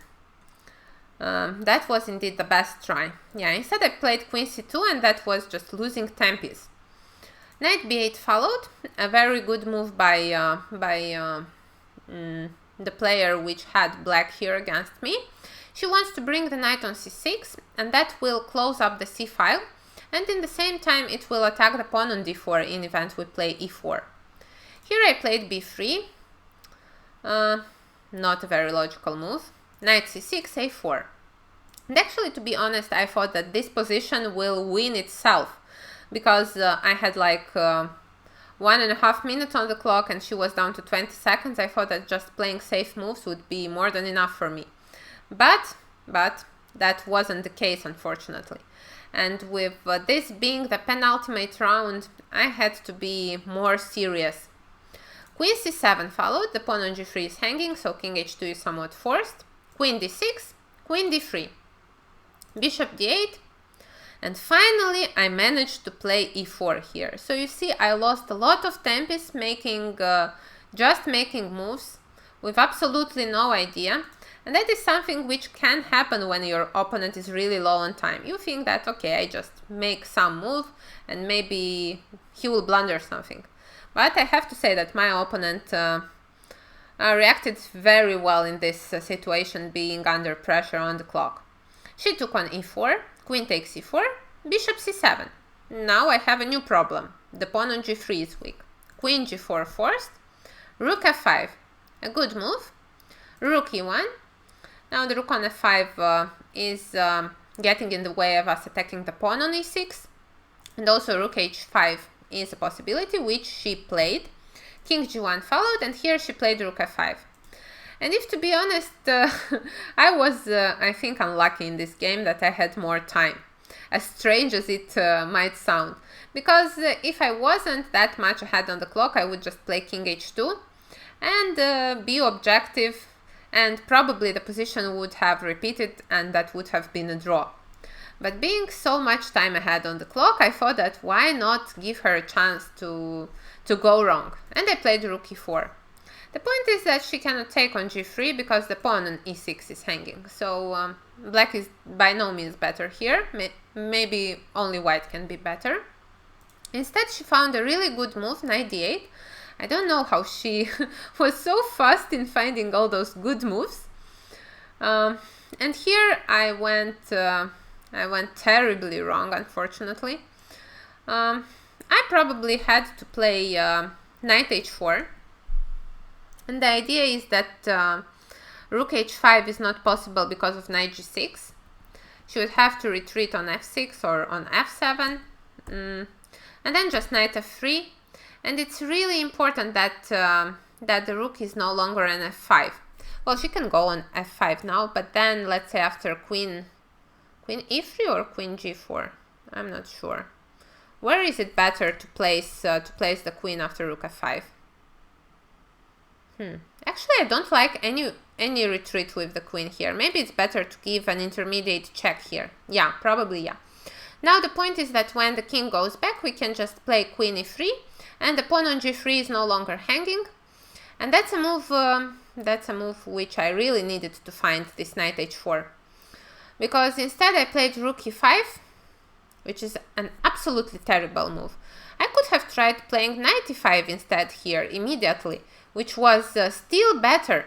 That was indeed the best try. Yeah, instead I played queen c2, and that was just losing tempis. Knight b8 followed, a very good move by the player which had black here against me. She wants to bring the knight on c6, and that will close up the c file, and in the same time it will attack the pawn on d4 in event we play e4. Here I played b3, not a very logical move. Knight c6, a4. And actually, to be honest, I thought that this position will win itself, because I had like 1.5 minutes on the clock and she was down to 20 seconds. I thought that just playing safe moves would be more than enough for me. But that wasn't the case, unfortunately. And with this being the penultimate round, I had to be more serious. Queen c7 followed, the pawn on g3 is hanging, so king h2 is somewhat forced. Queen d6, queen d3, bishop d8, and finally I managed to play e4 here. So you see, I lost a lot of tempis just making moves with absolutely no idea. And that is something which can happen when your opponent is really low on time. You think that, okay, I just make some move and maybe he will blunder something. But I have to say that my opponent reacted very well in this situation, being under pressure on the clock. She took on e4, queen takes e4, bishop c7. Now I have a new problem. The pawn on g3 is weak. Queen g4 forced, rook f5, a good move, rook e1. Now the rook on f5 is getting in the way of us attacking the pawn on e6, and also rook h5 is a possibility, which she played. King g1 followed, and here she played rook f5. And if to be honest, I was, I think, unlucky in this game that I had more time, as strange as it might sound. Because if I wasn't that much ahead on the clock, I would just play king h2 and be objective, and probably the position would have repeated and that would have been a draw. But being so much time ahead on the clock, I thought that why not give her a chance to go wrong. And I played rook e4. The point is that she cannot take on g3 because the pawn on e6 is hanging. So black is by no means better here. Maybe only white can be better. Instead, she found a really good move, knight d8. I don't know how she was so fast in finding all those good moves. And here I went terribly wrong, unfortunately. I probably had to play knight h4. And the idea is that rook h5 is not possible because of knight g6. She would have to retreat on f6 or on f7. And then just knight f3. And it's really important that that the rook is no longer on f5. Well, she can go on f5 now, but then let's say after queen e3 or queen g4, I'm not sure. Where is it better to place the queen after rook f5? Actually, I don't like any retreat with the queen here. Maybe it's better to give an intermediate check here. Yeah, probably yeah. Now the point is that when the king goes back, we can just play queen e3, and the pawn on g3 is no longer hanging. And that's a move which I really needed to find, this knight h4. Because instead I played rook e5, which is an absolutely terrible move. I could have tried playing knight e5 instead here immediately, which was still better.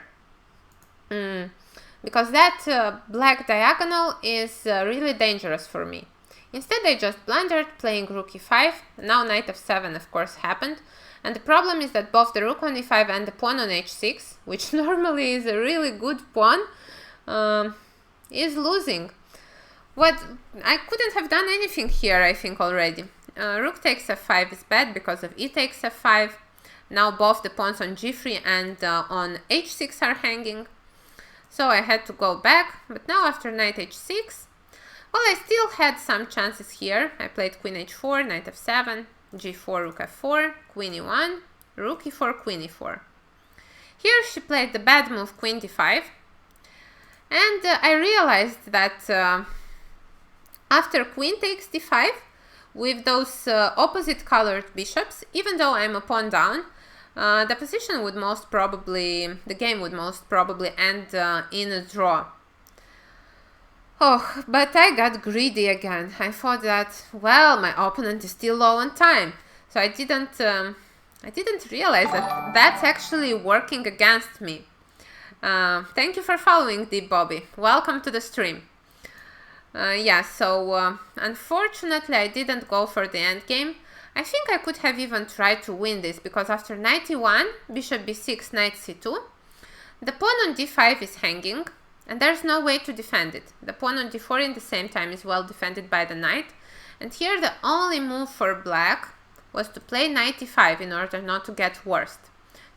Because that black diagonal is really dangerous for me. Instead I just blundered playing rook e5. Now knight f7 of course happened. And the problem is that both the rook on e5 and the pawn on h6, which normally is a really good pawn, is losing. What I couldn't have done anything here, I think, already. Rook takes f5 is bad because of e takes f5. Now both the pawns on g3 and on h6 are hanging. so I had to go back. But now after knight h6, well, I still had some chances here. I played queen h4, knight f7, g4, rook f4, queen e1, rook e4, queen e4. Here she played the bad move queen d5, and I realized that after queen takes d5, with those opposite colored bishops, even though I'm a pawn down, the position would most probably, the game would most probably end in a draw. Oh, but I got greedy again. I thought that, well, my opponent is still low on time, so I didn't realize that that's actually working against me. Thank you for following, Deep Bobby. Welcome to the stream. Yeah, so unfortunately I didn't go for the endgame. I think I could have even tried to win this, because after knight e1, bishop b6, knight c2, the pawn on d5 is hanging, and there's no way to defend it. The pawn on d4 in the same time is well defended by the knight, and here the only move for black was to play knight e5 in order not to get worst.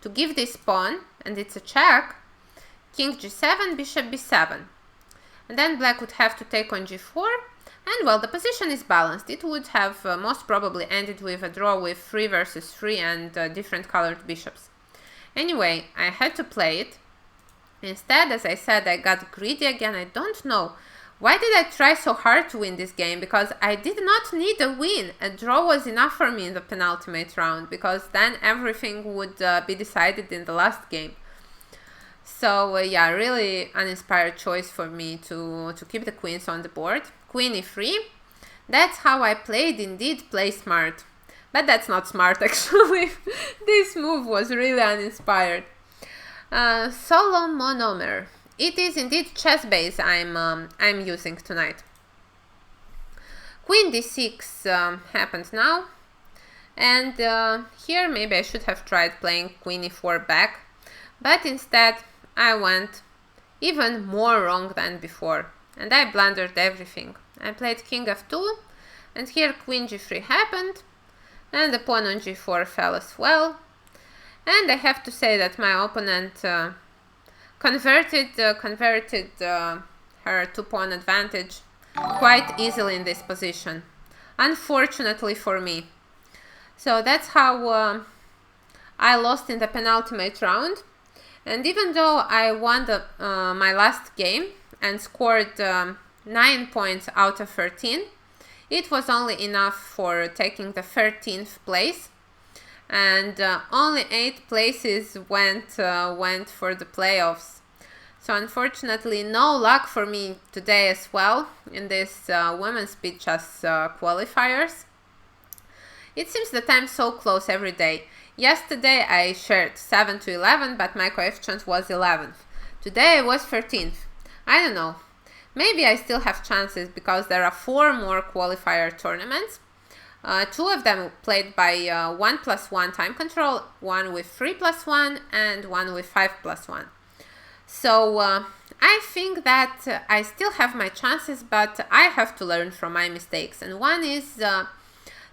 To give this pawn, and it's a check, king g7, bishop b7. And then black would have to take on g4, and well, the position is balanced. It would have most probably ended with a draw with 3 versus 3 and different colored bishops. Anyway, I had to play it. Instead, as I said, I got greedy again. I don't know. Why did I try so hard to win this game? Because I did not need a win. A draw was enough for me in the penultimate round, because then everything would be decided in the last game. So yeah, really uninspired choice for me to keep the queens on the board. Queen e3. That's how I played, indeed, play smart. But that's not smart, actually. This move was really uninspired. Solo monomer. It is indeed chess base I'm using tonight. Queen d6 happened now, and here maybe I should have tried playing queen e4 back, but instead I went even more wrong than before, and I blundered everything. I played king f2, and here queen g3 happened, and the pawn on g4 fell as well. And I have to say that my opponent converted her two-pawn advantage quite easily in this position, unfortunately for me. So that's how I lost in the penultimate round. And even though I won my last game and scored 9 points out of 13, it was only enough for taking the 13th place. And only 8 places went for the playoffs. So unfortunately, no luck for me today as well in this women's speed chess qualifiers. It seems that I'm so close every day. Yesterday I shared 7 to 11, but my coefficient was 11th. Today I was 13th. I don't know. Maybe I still have chances, because there are 4 more qualifier tournaments. 2 of them played by 1+1 time control, 1 with 3+1 and 1 with 5+1. So I think that I still have my chances, but I have to learn from my mistakes. And one is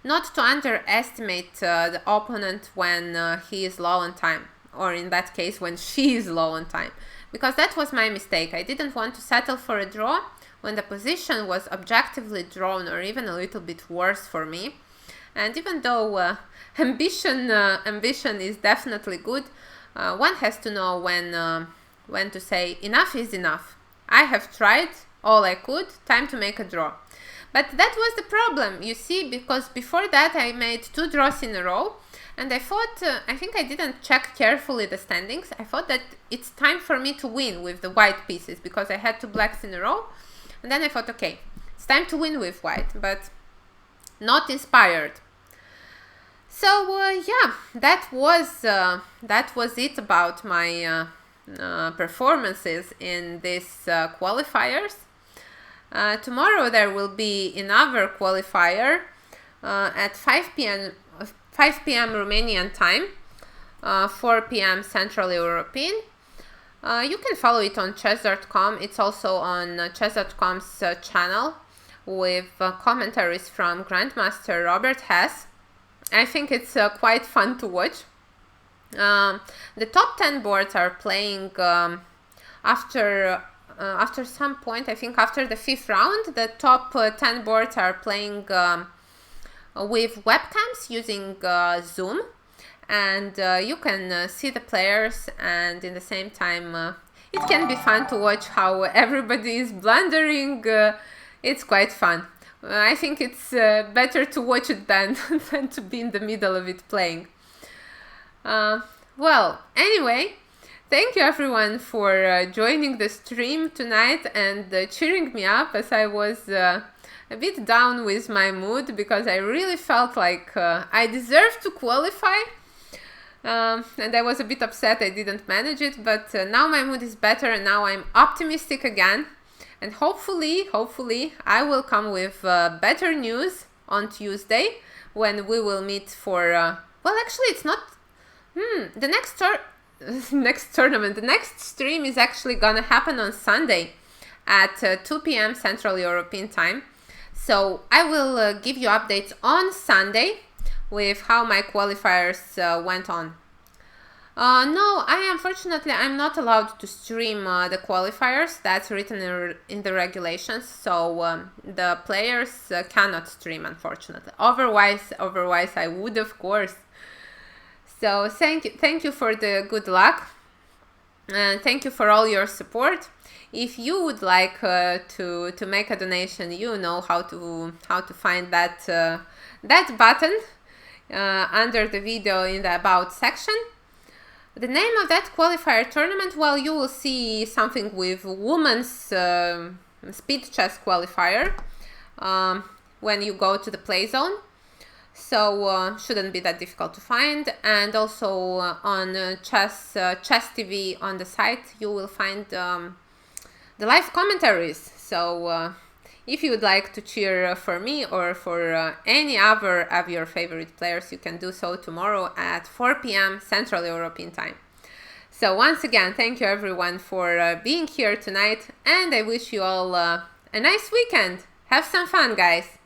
not to underestimate the opponent when he is low on time, or in that case when she is low on time, because that was my mistake. I didn't want to settle for a draw when the position was objectively drawn, or even a little bit worse for me. And even though ambition is definitely good, one has to know when to say enough is enough. I have tried all I could, time to make a draw. But that was the problem, you see, because before that I made 2 draws in a row, and I thought, I think I didn't check carefully the standings. I thought that it's time for me to win with the white pieces, because I had 2 blacks in a row. And then I thought, okay, it's time to win with white, but not inspired. So yeah, that was it about my performances in these qualifiers. Tomorrow there will be another qualifier at 5 p.m. Romanian time, 4 p.m. Central European. You can follow it on chess.com. It's also on chess.com's channel, with commentaries from Grandmaster Robert Hess. I think it's quite fun to watch. The top 10 boards are playing after some point, I think after the 5th round, the top 10 boards are playing with webcams using Zoom, and you can see the players, and in the same time it can be fun to watch how everybody is blundering. It's quite fun. I think it's better to watch it than to be in the middle of it playing. Well, anyway, thank you everyone for joining the stream tonight and cheering me up, as I was a bit down with my mood, because I really felt like I deserved to qualify, and I was a bit upset I didn't manage it, but now my mood is better and now I'm optimistic again, and hopefully I will come with better news on Tuesday, when we will meet for well, actually it's not the next tournament, the next stream is actually gonna happen on Sunday at 2 p.m. Central European Time. So I will give you updates on Sunday with how my qualifiers went on. No, unfortunately I'm not allowed to stream the qualifiers. That's written in the regulations, so the players cannot stream, unfortunately. Otherwise I would, of course. So thank you for the good luck, and thank you for all your support. If you would like to make a donation, you know how to find that that button under the video in the About section. The name of that qualifier tournament, well, you will see something with women's speed chess qualifier when you go to the play zone. So shouldn't be that difficult to find, and also on chess TV on the site you will find the live commentaries. So if you would like to cheer for me or for any other of your favorite players, you can do so tomorrow at 4 p.m. Central European Time. So once again, thank you everyone for being here tonight, and I wish you all a nice weekend. Have some fun, guys.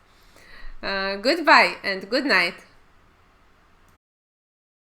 Goodbye and good night.